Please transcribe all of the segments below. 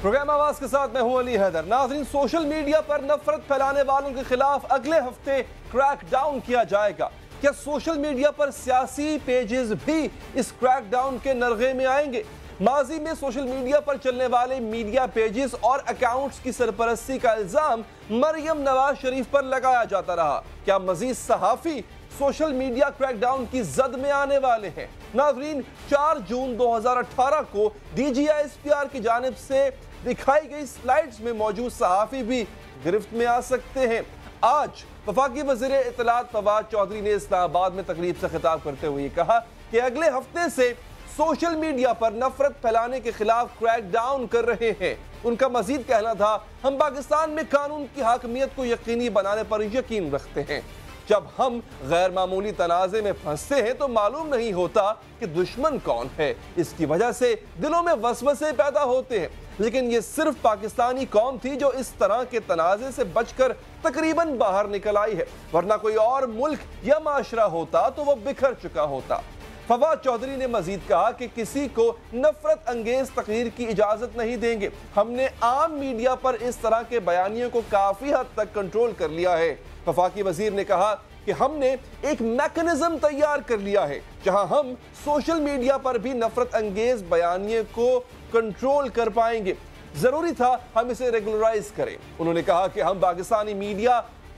Programme آواز کے ساتھ میں ہوں علی حیدر۔ ناظرین، سوشل میڈیا پر نفرت پھیلانے والوں کے خلاف اگلے ہفتے کریک ڈاؤن کیا جائے گا۔ کیا سوشل میڈیا پر سیاسی پیجز بھی اس کریک ڈاؤن کے نرغے میں آئیں گے؟ ماضی میں سوشل میڈیا پر چلنے والے میڈیا پیجز اور اکاؤنٹس کی سرپرستی کا الزام مریم نواز شریف پر لگایا جاتا رہا۔ کیا مزید صحافی سوشل میڈیا کریک ڈاؤن کی زد میں آنے والے ہیں؟ ناظرین، 4 جون 2018 کو DGISPR کی جانب سے دکھائی گئی سلائیڈز میں موجود صحافی بھی گرفت میں آ سکتے ہیں۔ آج وفاقی وزیر اطلاعات فواد چودھری نے اسلام آباد میں تقریب سے خطاب کرتے ہوئے کہا کہ اگلے ہفتے سے سوشل میڈیا پر نفرت پھیلانے کے خلاف کریک ڈاؤن کر رہے ہیں۔ ان کا مزید کہنا تھا، ہم پاکستان میں قانون کی حاکمیت کو یقینی بنانے پر یقین رکھتے ہیں۔ جب ہم غیر معمولی تنازع میں پھنستے ہیں تو معلوم نہیں ہوتا کہ دشمن کون ہے۔ اس کی وجہ سے دلوں میں وسوسے پیدا ہوتے ہیں، لیکن یہ صرف پاکستانی قوم تھی جو اس طرح کے تنازع سے بچ کر تقریباً باہر نکل آئی ہے، ورنہ کوئی اور ملک یا معاشرہ ہوتا تو وہ بکھر چکا ہوتا۔ فواد چودھری نے مزید کہا کہ کسی کو نفرت انگیز تقریر کی اجازت نہیں دیں گے۔ ہم نے عام میڈیا پر اس طرح کے بیانیوں کو کافی حد تک کنٹرول کر لیا ہے۔ وفاقی وزیر نے کہا کہ ہم نے ایک میکنزم تیار کر لیا ہے جہاں ہم سوشل میڈیا پر بھی نفرت انگیز بیانیے کو کنٹرول کر پائیں گے۔ ضروری تھا ہم اسے ریگولرائز کریں۔ انہوں نے کہا کہ ہم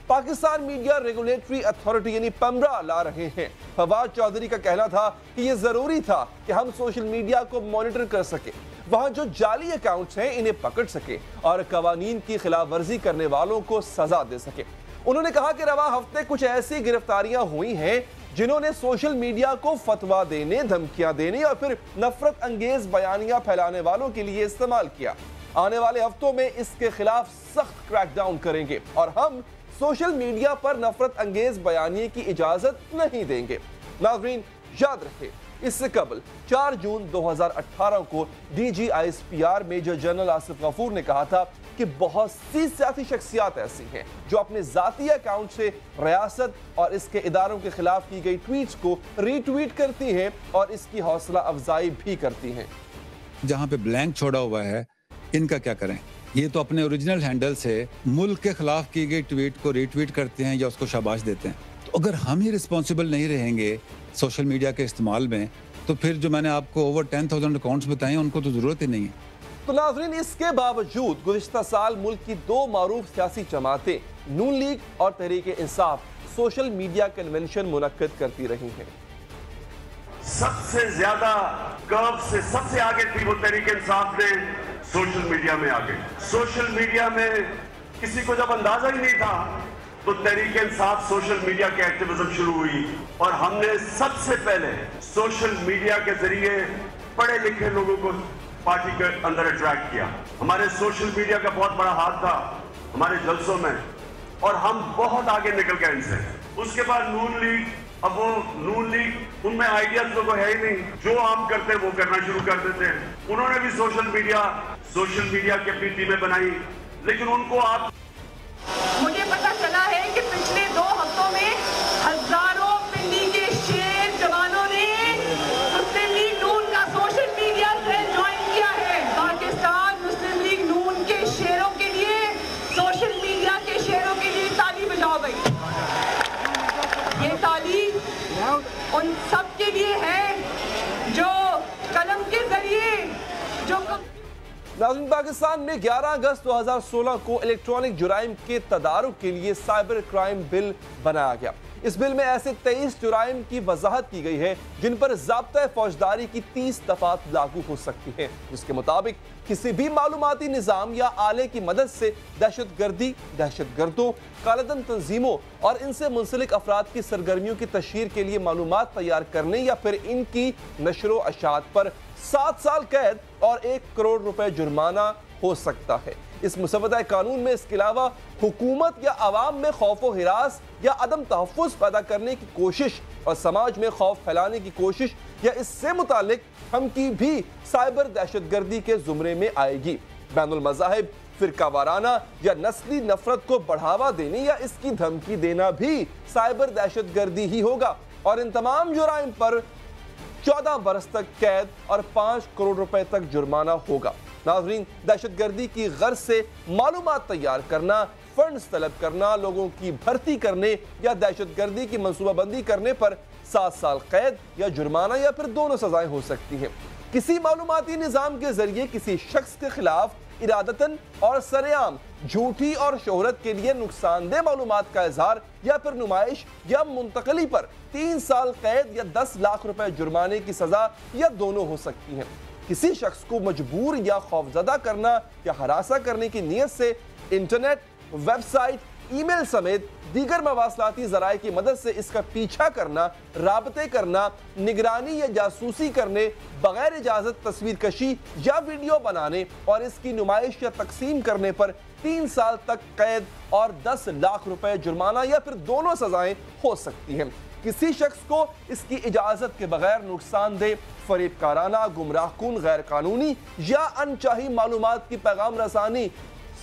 پاکستان میڈیا ریگولیٹری اتھارٹی یعنی پمرا لا رہے ہیں۔ فواد چودھری کا کہنا تھا کہ یہ ضروری تھا کہ ہم سوشل میڈیا کو مانیٹر کر سکیں، وہاں جو جعلی اکاؤنٹس ہیں انہیں پکڑ سکیں اور قوانین کی خلاف ورزی کرنے والوں کو سزا دے سکیں۔ انہوں نے کہا کہ رواں ہفتے کچھ ایسی گرفتاریاں ہوئی ہیں جنہوں نے سوشل میڈیا کو فتویٰ دینے، دھمکیاں دینے اور پھر نفرت انگیز بیانیاں پھیلانے والوں کے لیے استعمال کیا۔ آنے والے ہفتوں میں اس کے خلاف سخت کریک ڈاؤن کریں گے اور ہم سوشل میڈیا پر نفرت انگیز بیانیے کی اجازت نہیں دیں گے۔ ناظرین، یاد رکھیں، اس سے قبل 4 جون 2018 کو DGISPR میجر جنرل آصف غفور نے کہا تھا کہ بہت سی سیاسی شخصیات ایسی ہیں جو اپنے ذاتی اکاؤنٹ سے ریاست اور اس کے اداروں کے خلاف کی گئی ٹویٹس کو ری ٹویٹ کرتی ہیں اور اس کی حوصلہ افزائی بھی کرتی ہیں۔ جہاں پہ بلینک چھوڑا ہوا ہے، ان کا کیا کریں؟ یہ تو اپنے اوریجنل ہینڈل سے ملک کے خلاف کی گئی ٹویٹ کو ری ٹویٹ کرتے ہیں یا اس کو شاباش دیتے ہیں۔ تو اگر ہم ہی رسپانسیبل نہیں رہیں گے سوشل میڈیا کے استعمال میں، تو پھر جو میں نے آپ کو اوور 10,000 اکاؤنٹس بتائے ہیں ان کو تو ضرورت ہی نہیں ہے۔ تو ناظرین، اس کے باوجود گزشتہ سال ملک کی 2 معروف سیاسی جماعتیں نون لیگ اور Tehreek Insaf social media convention منعقد کرتی رہی ہیں۔ سب سے زیادہ کرو سے سب سے آگے تھی وہ تحریک انصاف نے سوشل میڈیا میں آگے۔ سوشل میڈیا میں کسی کو جب اندازہ ہی نہیں تھا تو تحریک انصاف سوشل میڈیا کے ایکٹیویزم شروع ہوئی اور ہم نے سب سے پہلے سوشل میڈیا کے ذریعے پڑھے لکھے لوگوں کو پارٹی کے اندر اٹریکٹ کیا۔ ہمارے سوشل میڈیا کا بہت بڑا ہاتھ تھا ہمارے جلسوں میں اور ہم بہت آگے نکل گئے ان سے۔ اس کے بعد نون لیگ، اب وہ نون لیگ ان میں آئیڈیاز تو ہے ہی نہیں، جو ہم کرتے وہ کرنا شروع کر دیتے ہیں۔ انہوں نے بھی سوشل میڈیا کی اپنی ٹیمیں بنائی، لیکن ان کو آپ مجھے پتا چلا ہے کہ پچھلے 2 ہفتوں میں ہزاروں پنڈی کے شیر جوانوں نے مسلم لیگ نون کا سوشل میڈیا سے جوائن کیا ہے۔ پاکستان مسلم لیگ نون کے شیروں کے لیے، سوشل میڈیا کے شیروں کے لیے تالی بجاؤ بھائی۔ یہ تالی ان سب کے لیے ہے جو قلم کے ذریعے ناظرین، پاکستان میں 11 اگست 2016 کو الیکٹرانک جرائم کے تدارک کے لیے سائبر کرائم بل بنایا گیا۔ اس بل میں ایسے 23 جرائم کی وضاحت کی گئی ہے جن پر ضابطۂ فوجداری کی 30 دفعات لاگو ہو سکتی ہیں، جس کے مطابق کسی بھی معلوماتی نظام یا آلے کی مدد سے دہشت گردی، دہشت گردوں، کالہ دن تنظیموں اور ان سے منسلک افراد کی سرگرمیوں کی تشہیر کے لیے معلومات تیار کرنے یا پھر ان کی نشر و اشاعت پر 7 سال قید اور 1 کروڑ روپے جرمانہ ہو سکتا ہے۔ اس مسودہ قانون میں اس کے علاوہ حکومت یا عوام میں خوف و ہراس یا عدم تحفظ پیدا کرنے کی کوشش اور سماج میں خوف پھیلانے کی کوشش یا اس سے متعلق دھمکی بھی سائبر دہشت گردی کے زمرے میں آئے گی۔ بین المذاہب، فرقہ وارانہ یا نسلی نفرت کو بڑھاوا دینے یا اس کی دھمکی دینا بھی سائبر دہشت گردی ہی ہوگا اور ان تمام جرائم پر 14 برس تک قید اور 5 کروڑ روپے تک جرمانہ ہوگا۔ ناظرین، دہشت گردی کی غرض سے معلومات تیار کرنا، فنڈز طلب کرنا، لوگوں کی بھرتی کرنے یا دہشت گردی کی منصوبہ بندی کرنے پر 7 سال قید یا جرمانہ یا پھر دونوں سزائیں ہو سکتی ہیں۔ کسی معلوماتی نظام کے ذریعے کسی شخص کے خلاف ارادتاً اور سرعام جھوٹی اور شہرت کے لیے نقصان دہ معلومات کا اظہار یا پھر نمائش یا منتقلی پر 3 سال قید یا 10 لاکھ روپے جرمانے کی سزا یا دونوں ہو سکتی ہیں۔ کسی شخص کو مجبور یا خوفزدہ کرنا یا ہراساں کرنے کی نیت سے انٹرنیٹ، ویب سائٹ، ای میل سمیت دیگر مواصلاتی ذرائع کی مدد سے اس کا پیچھا کرنا، رابطے کرنا، نگرانی یا جاسوسی کرنے، بغیر اجازت تصویر کشی یا ویڈیو بنانے اور اس کی نمائش یا تقسیم کرنے پر 3 سال تک قید اور 10 لاکھ روپے جرمانہ یا پھر دونوں سزائیں ہو سکتی ہیں۔ کسی شخص کو اس کی اجازت کے بغیر نقصان دہ، فریب کارانہ، گمراہ کن، غیر قانونی یا انچاہی معلومات کی پیغام رسانی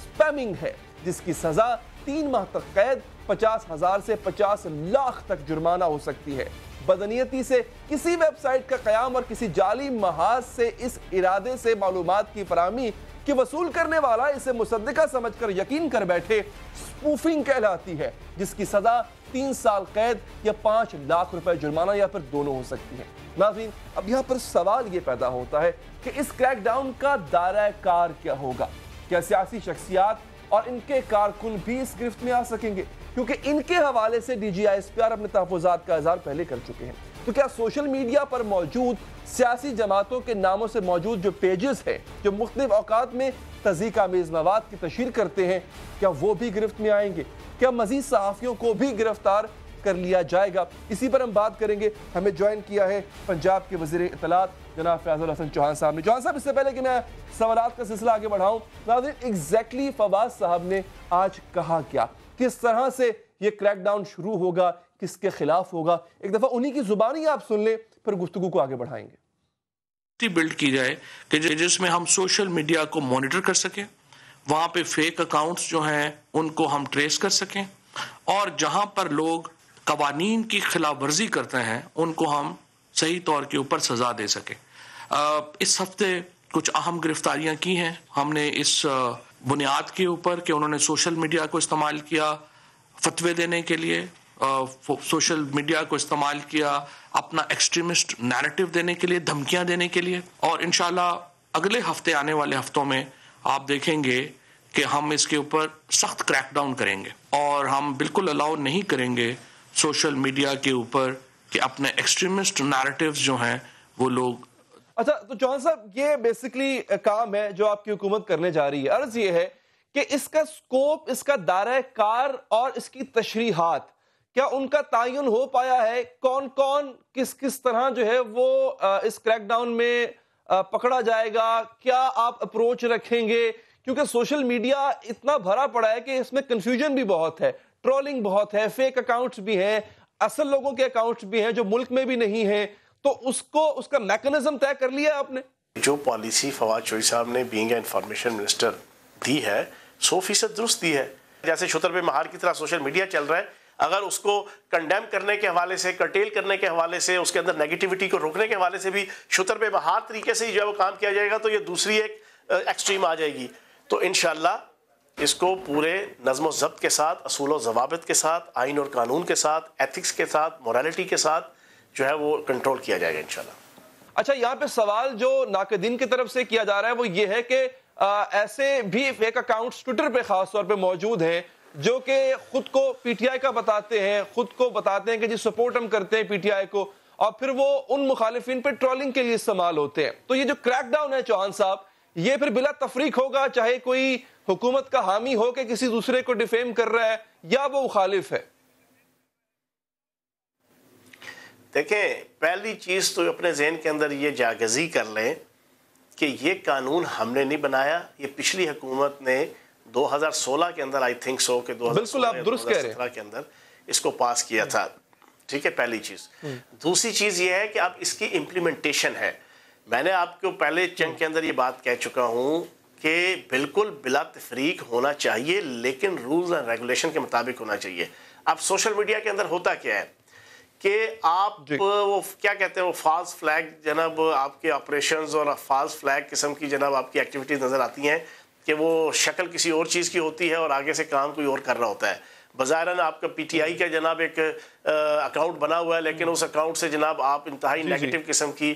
سپیمنگ ہے، جس کی سزا 3 ماہ تک قید، 50,000 سے 50 لاکھ تک جرمانہ ہو سکتی ہے۔ بدنیتی سے کسی ویب سائٹ کا قیام اور کسی جعلی محاذ سے اس ارادے سے معلومات کی فراہمی کہ وصول کرنے والا اسے مصدقہ سمجھ کر یقین کر بیٹھے، سپوفنگ کہلاتی ہے، جس کی سزا 3 سال قید یا 5 لاکھ روپے جرمانہ یا پھر دونوں ہو سکتی ہے۔ ناظرین، اب یہاں پر سوال یہ پیدا ہوتا ہے کہ اس کریک ڈاؤن کا دائرہ کار کیا ہوگا؟ کیا سیاسی شخصیات اور ان کے کارکن بھی اس گرفت میں آ سکیں گے؟ کیونکہ ان کے حوالے سے D G I S P R اپنے تحفظات کا اظہار پہلے کر چکے ہیں۔ تو کیا سوشل میڈیا پر موجود سیاسی جماعتوں کے ناموں سے موجود جو پیجز ہیں جو مختلف اوقات میں تضحیک آمیز مواد کی تشہیر کرتے ہیں، کیا وہ بھی گرفت میں آئیں گے؟ کیا مزید صحافیوں کو بھی گرفتار کر لیا جائے گا؟ اسی پر ہم بات کریں گے۔ ہمیں جوائن کیا ہے پنجاب کے وزیر اطلاعات جناب فیاض الحسن چوہان صاحب نے۔ چوہان صاحب، اس سے پہلے کہ میں سوالات کا سلسلہ آگے بڑھاؤں، ناظرین، ایگزیکٹلی فواز صاحب نے آج کہا کیا؟ کس طرح سے یہ کریک ڈاؤن شروع ہوگا؟ کس کے خلاف ہوگا؟ ایک دفعہ انہی کی زبانی آپ سن لیں، پھر گفتگو کو آگے بڑھائیں گے۔ بلڈ کی جائے کہ جس میں ہم سوشل میڈیا کو مانیٹر کر سکیں، وہاں پہ فیک اکاؤنٹس جو ہیں ان کو ہم ٹریس کر سکیں، اور جہاں پر لوگ قوانین کی خلاف ورزی کرتے ہیں ان کو ہم صحیح طور کے اوپر سزا دے سکیں۔ اس ہفتے کچھ اہم گرفتاریاں کی ہیں ہم نے اس بنیاد کے اوپر کہ انہوں نے سوشل میڈیا کو استعمال کیا فتوے دینے کے لیے، سوشل میڈیا کو استعمال کیا اپنا ایکسٹریمسٹ نیریٹو دینے کے لیے، دھمکیاں دینے کے لیے، اور انشاءاللہ اگلے ہفتے آنے والے ہفتوں میں آپ دیکھیں گے کہ ہم اس کے اوپر سخت کریک ڈاؤن کریں گے، اور ہم بالکل الاؤ نہیں کریں گے سوشل میڈیا کے اوپر کہ اپنے ایکسٹریمسٹ نیریٹیوز جو ہیں وہ لوگ۔ اچھا، تو چوہان صاحب، یہ بیسکلی کام ہے جو آپ کی حکومت کرنے جا رہی ہے۔ عرض یہ ہے کہ اس کا سکوپ، اس کا دائرہ کار اور اس کی تشریحات، کیا ان کا تعین ہو پایا ہے؟ کون کون کس طرح جو ہے وہ اس کریک ڈاؤن میں پکڑا جائے گا؟ کیا آپ اپروچ رکھیں گے؟ کیونکہ سوشل میڈیا اتنا بھرا پڑا ہے کہ اس میں کنفیوژن بھی بہت ہے، ٹرولنگ بہت ہے، فیک اکاؤنٹس بھی ہیں، اصل لوگوں کے اکاؤنٹس بھی ہیں جو ملک میں بھی نہیں ہیں، تو اس کا میکنزم طے کر لیا آپ نے؟ جو پالیسی فواد چوہی صاحب نے بینگ انفارمیشن منسٹر دی ہے 100% درست دی ہے۔ جیسے شتر بے مہار کی طرح سوشل میڈیا چل رہا ہے، اگر اس کو کنڈیم کرنے کے حوالے سے، کرٹیل کرنے کے حوالے سے، اس کے اندر نیگیٹیوٹی کو روکنے کے حوالے سے بھی شتر بے مہار طریقے سے جو ہے وہ کام کیا جائے گا تو یہ دوسری ایک ایکسٹریم آ جائے گی۔ تو انشاءاللہ اس کو پورے نظم و ضبط کے ساتھ، اصول و ضوابط کے ساتھ، آئین اور قانون کے ساتھ، ایتھکس کے ساتھ، موریلٹی کے ساتھ جو ہے وہ کنٹرول کیا جائے گا انشاءاللہ۔ اچھا، یہاں پہ سوال جو ناقدین کی طرف سے کیا جا رہا ہے وہ یہ ہے کہ ایسے بھی فیک اکاؤنٹس ٹویٹر پہ خاص طور پہ موجود ہیں جو کہ خود کو پی ٹی آئی کا بتاتے ہیں، خود کو بتاتے ہیں کہ جی سپورٹ ہم کرتے ہیں پی ٹی آئی کو، اور پھر وہ ان مخالفین پہ ٹرولنگ کے لیے استعمال ہوتے ہیں۔ تو یہ جو کریک ڈاؤن ہے چوہان صاحب، یہ پھر بلا تفریق ہوگا، چاہے کوئی حکومت کا حامی ہو کہ کسی دوسرے کو ڈیفیم کر رہا ہے یا وہ مخالف ہے؟ دیکھیں، پہلی چیز تو اپنے ذہن کے اندر یہ جاگزی کر لیں کہ یہ قانون ہم نے نہیں بنایا، یہ پچھلی حکومت نے 2016 کے اندر آئی تھنک سو کہ 2017 کے اندر اس کو پاس کیا تھا۔ ٹھیک ہے، پہلی چیز۔ دوسری چیز یہ ہے کہ اب اس کی امپلیمنٹیشن ہے۔ میں نے آپ کو پہلے چنک کے اندر یہ بات کہہ چکا ہوں کہ بالکل بلا تفریق ہونا چاہیے، لیکن رولز اینڈ ریگولیشن کے مطابق ہونا چاہیے۔ اب سوشل میڈیا کے اندر ہوتا کیا ہے کہ آپ وہ کیا کہتے ہیں وہ فالس فلیگ جناب آپ کے آپریشنز اور فالس فلیگ قسم کی جناب آپ کی ایکٹیویٹیز نظر آتی ہیں کہ وہ شکل کسی اور چیز کی ہوتی ہے اور آگے سے کام کوئی اور کر رہا ہوتا ہے. بظاہراً آپ کا پی ٹی آئی کا جناب ایک اکاؤنٹ بنا ہوا ہے لیکن اس اکاؤنٹ سے جناب آپ انتہائی نیگیٹو قسم کی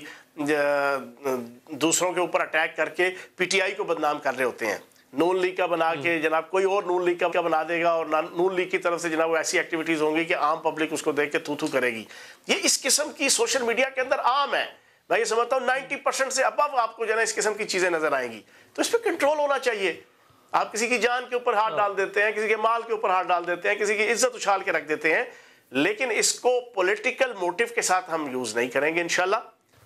دوسروں کے اوپر اٹیک کر کے پی ٹی آئی کو بدنام کر رہے ہوتے ہیں. نون لیگ کا بنا کے جناب کوئی اور نون لیگ کا بنا دے گا اور نون لیگ کی طرف سے جناب وہ ایسی ایکٹیویٹیز ہوں گی کہ عام پبلک اس کو دیکھ کے تھو کرے گی. یہ اس قسم کی سوشل میڈیا کے اندر عام ہے. میں یہ سمجھتا ہوں 90% سے ابو آپ کو جو ہے اس قسم کی چیزیں نظر آئیں گی. تو اس پہ کنٹرول ہونا چاہیے. آپ کسی کی جان کے اوپر ہاتھ ڈال دیتے ہیں, کسی کے مال کے اوپر ہاتھ ڈال دیتے ہیں, کسی کی عزت اچھال کے رکھ دیتے ہیں, لیکن اس کو پولیٹیکل موٹیو کے ساتھ ہم یوز نہیں کریں گے انشاءاللہ.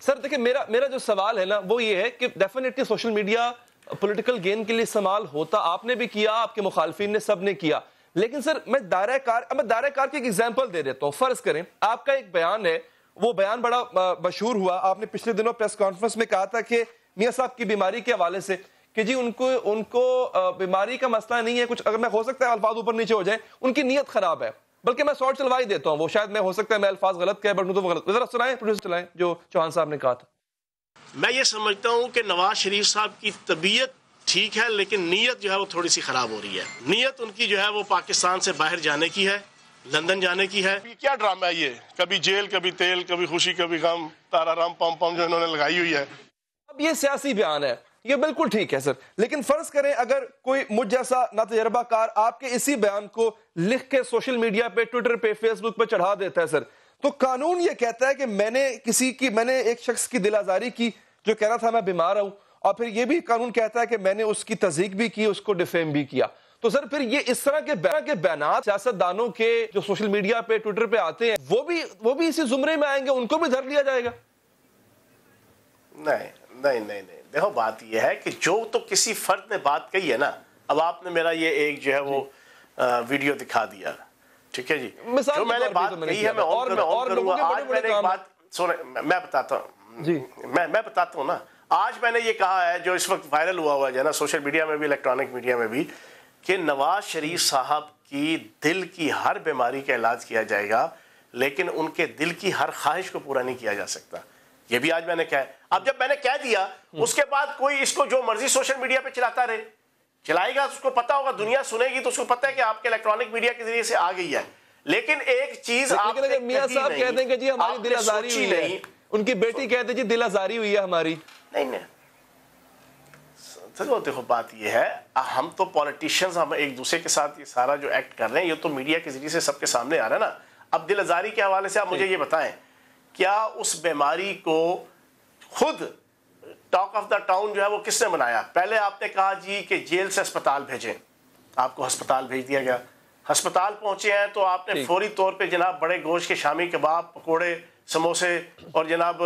سر دیکھیں میرا جو سوال ہے نا وہ یہ ہے کہ definitely social media political gain کے لیے استعمال ہوتا, آپ نے بھی کیا, آپ کے مخالفین نے سب نے کیا, لیکن سر میں دائرہ کار کی ایک ایگزامپل دے دیتا ہوں. فرض کریں آپ کا ایک بیان ہے, وہ بیان بڑا مشہور ہوا, آپ نے پچھلے دنوں پریس کانفرنس میں کہا تھا کہ میاں صاحب کی بیماری کے حوالے سے کہ جی ان کو بیماری کا مسئلہ نہیں ہے کچھ, اگر میں ہو سکتا ہے الفاظ اوپر نیچے ہو جائیں, ان کی نیت خراب ہے, بلکہ میں شارٹ چلوا ہی دیتا ہوں, وہ شاید میں ہو سکتا ہے میں الفاظ غلط کہے بٹ تو غلط. ذرا سنائیں پروڈیوسر چلائیں جو چوہان صاحب نے کہا تھا. میں یہ سمجھتا ہوں کہ نواز شریف صاحب کی طبیعت ٹھیک ہے لیکن نیت جو ہے وہ تھوڑی سی خراب ہو رہی ہے. نیت ان کی جو ہے وہ پاکستان سے باہر جانے کی ہے, لندن جانے کی ہے. کیا ڈرامہ ہے یہ, کبھی جیل کبھی تیل, کبھی خوشی کبھی غم, تارا رام پم پم جو انہوں نے لگائی ہوئی ہے. اب یہ سیاسی بیان ہے, یہ بالکل ٹھیک ہے سر, لیکن فرض کریں اگر کوئی مجھ جیسا نہ تجربہ کار آپ کے اسی بیان کو لکھ کے سوشل میڈیا پہ, ٹویٹر پہ, فیس بک پہ چڑھا دیتا ہے سر, تو قانون یہ کہتا ہے کہ میں نے ایک شخص کی دل آزاری کی جو کہہ رہا تھا میں بیمار ہوں, اور پھر یہ بھی قانون کہتا ہے کہ میں نے اس کی تصدیق بھی کی, اس کو ڈیفیم بھی کیا. تو سر پھر یہ اس طرح کے بیانات سیاست دانوں کے جو سوشل میڈیا پہ ٹویٹر پہ آتے ہیں وہ بھی اسی زمرے میں آئیں گے, ان کو بھی دھر لیا جائے گا؟ نہیں. دیکھو بات یہ ہے کہ جو تو کسی فرد نے بات کہی ہے نا, اب آپ نے میرا یہ ایک جو ہے وہ ویڈیو دکھا دیا, ٹھیک ہے جی, جو میں نے بات کہی ہے میں اور کروں گا. آج میں نے ایک بات سنیں, میں بتاتا ہوں جی, میں بتاتا ہوں نا. آج میں نے یہ کہا ہے جو اس وقت وائرل ہوا ہے نا سوشل میڈیا میں بھی, الیکٹرانک میڈیا میں بھی, کہ نواز شریف صاحب کی دل کی ہر بیماری کا علاج کیا جائے گا لیکن ان کے دل کی ہر خواہش کو پورا نہیں کیا جا سکتا. یہ بھی آج میں نے کہا ہے. اب جب میں نے کہہ دیا اس کے بعد کوئی اس کو جو مرضی سوشل میڈیا پہ چلاتا رہے, چلائے گا, اس کو پتا ہوگا, دنیا سنے گی تو اس کو پتا ہے کہ آپ کے الیکٹرانک میڈیا کے ذریعے سے آ گئی ہے. لیکن ایک چیز آپ نے میاں صاحب کہتے ہیں کہ جی ہماری دل آزاری ہوئی ہے, ان کی بیٹی کہتے ہیں جی دل آزاری ہوئی ہے ہماری. نہیں دیکھو بات یہ ہے, ہم تو پولیٹیشنز ہم ایک دوسرے کے ساتھ یہ سارا جو ایکٹ کر رہے ہیں یہ تو میڈیا کے ذریعے سے سب کے سامنے آ رہا ہے نا. اب دل آزاری کے حوالے سے آپ مجھے یہ بتائیں, کیا اس بیماری کو خود ٹاک آف دا ٹاؤن جو ہے وہ کس نے بنایا؟ پہلے آپ نے کہا جی کہ جیل سے ہسپتال بھیجیں, آپ کو ہسپتال بھیج دیا گیا. ہسپتال پہنچے ہیں تو آپ نے فوری طور پہ جناب بڑے گوشت کے شامی کباب, پکوڑے, سموسے اور جناب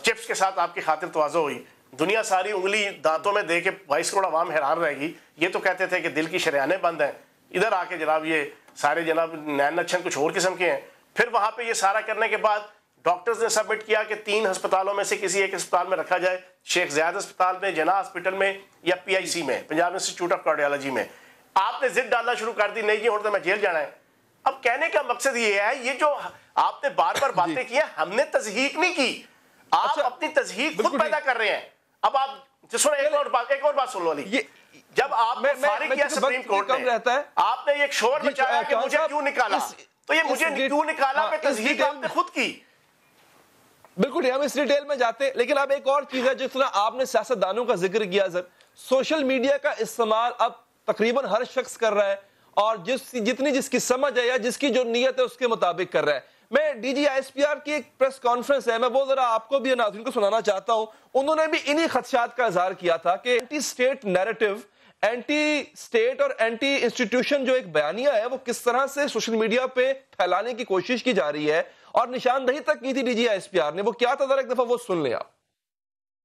چپس کے ساتھ آپ کی خاطر تواضع ہوئی. دنیا ساری انگلی دانتوں میں دے کے 22 کروڑ عوام حیران رہے گی. یہ تو کہتے تھے کہ دل کی شریانیں بند ہیں, ادھر آ کے جناب یہ سارے جناب نین نچھن کچھ اور قسم کے ہیں. پھر وہاں پہ یہ سارا کرنے کے بعد ڈاکٹرز نے سبمٹ کیا کہ 3 ہسپتالوں میں سے کسی ایک ہسپتال میں رکھا جائے, شیخ زیاد ہسپتال میں, جناح ہسپتال میں, یا پی آئی سی میں, پنجاب انسٹیٹیوٹ آف کارڈیالوجی میں. آپ نے ضد ڈالنا شروع کر دی, نہیں جی اور تو میں جیل جانا ہے. اب کہنے کا مقصد یہ ہے, یہ جو آپ نے بار بار باتیں کی ہیں ہم نے تصحیح نہیں کی, آپ اپنی تصحیح خود پیدا کر رہے ہیں. اب آپ ایک اور بات سن لو علی, جب آپ نے فارغ کیا سپریم کورٹ نے, آپ نے ایک شور مچایا کہ مجھے کیوں نکالا, تو یہ مجھے کیوں نکالا پہ تصحیح آپ نے خود کی. بالکل ہم اس ڈیٹیل میں جاتے, لیکن اب ایک اور چیز ہے جس طرح آپ نے سیاست دانوں کا ذکر کیا سر, سوشل میڈیا کا استعمال اب تقریباً ہر شخص کر رہا ہے, اور جتنی جس کی سمجھ ہے یا جس کی جو نیت ہے اس کے مطابق کر رہا ہے. میں D G I S P R کی ایک پریس کانفرنس ہے, میں وہ ذرا آپ کو بھی ناظرین کو سنانا چاہتا ہوں. انہوں نے بھی انہی خدشات کا اظہار کیا تھا کہ anti state narrative, anti state اور اینٹی انسٹیٹیوشن جو ایک بیانیہ ہے وہ کس طرح سے سوشل میڈیا پہ پھیلانے کی کوشش کی جا رہی ہے, اور نشاندہی تک کی تھی D G I S P R نے. وہ کیا تھا ذرا ایک دفعہ وہ سن لیں آپ.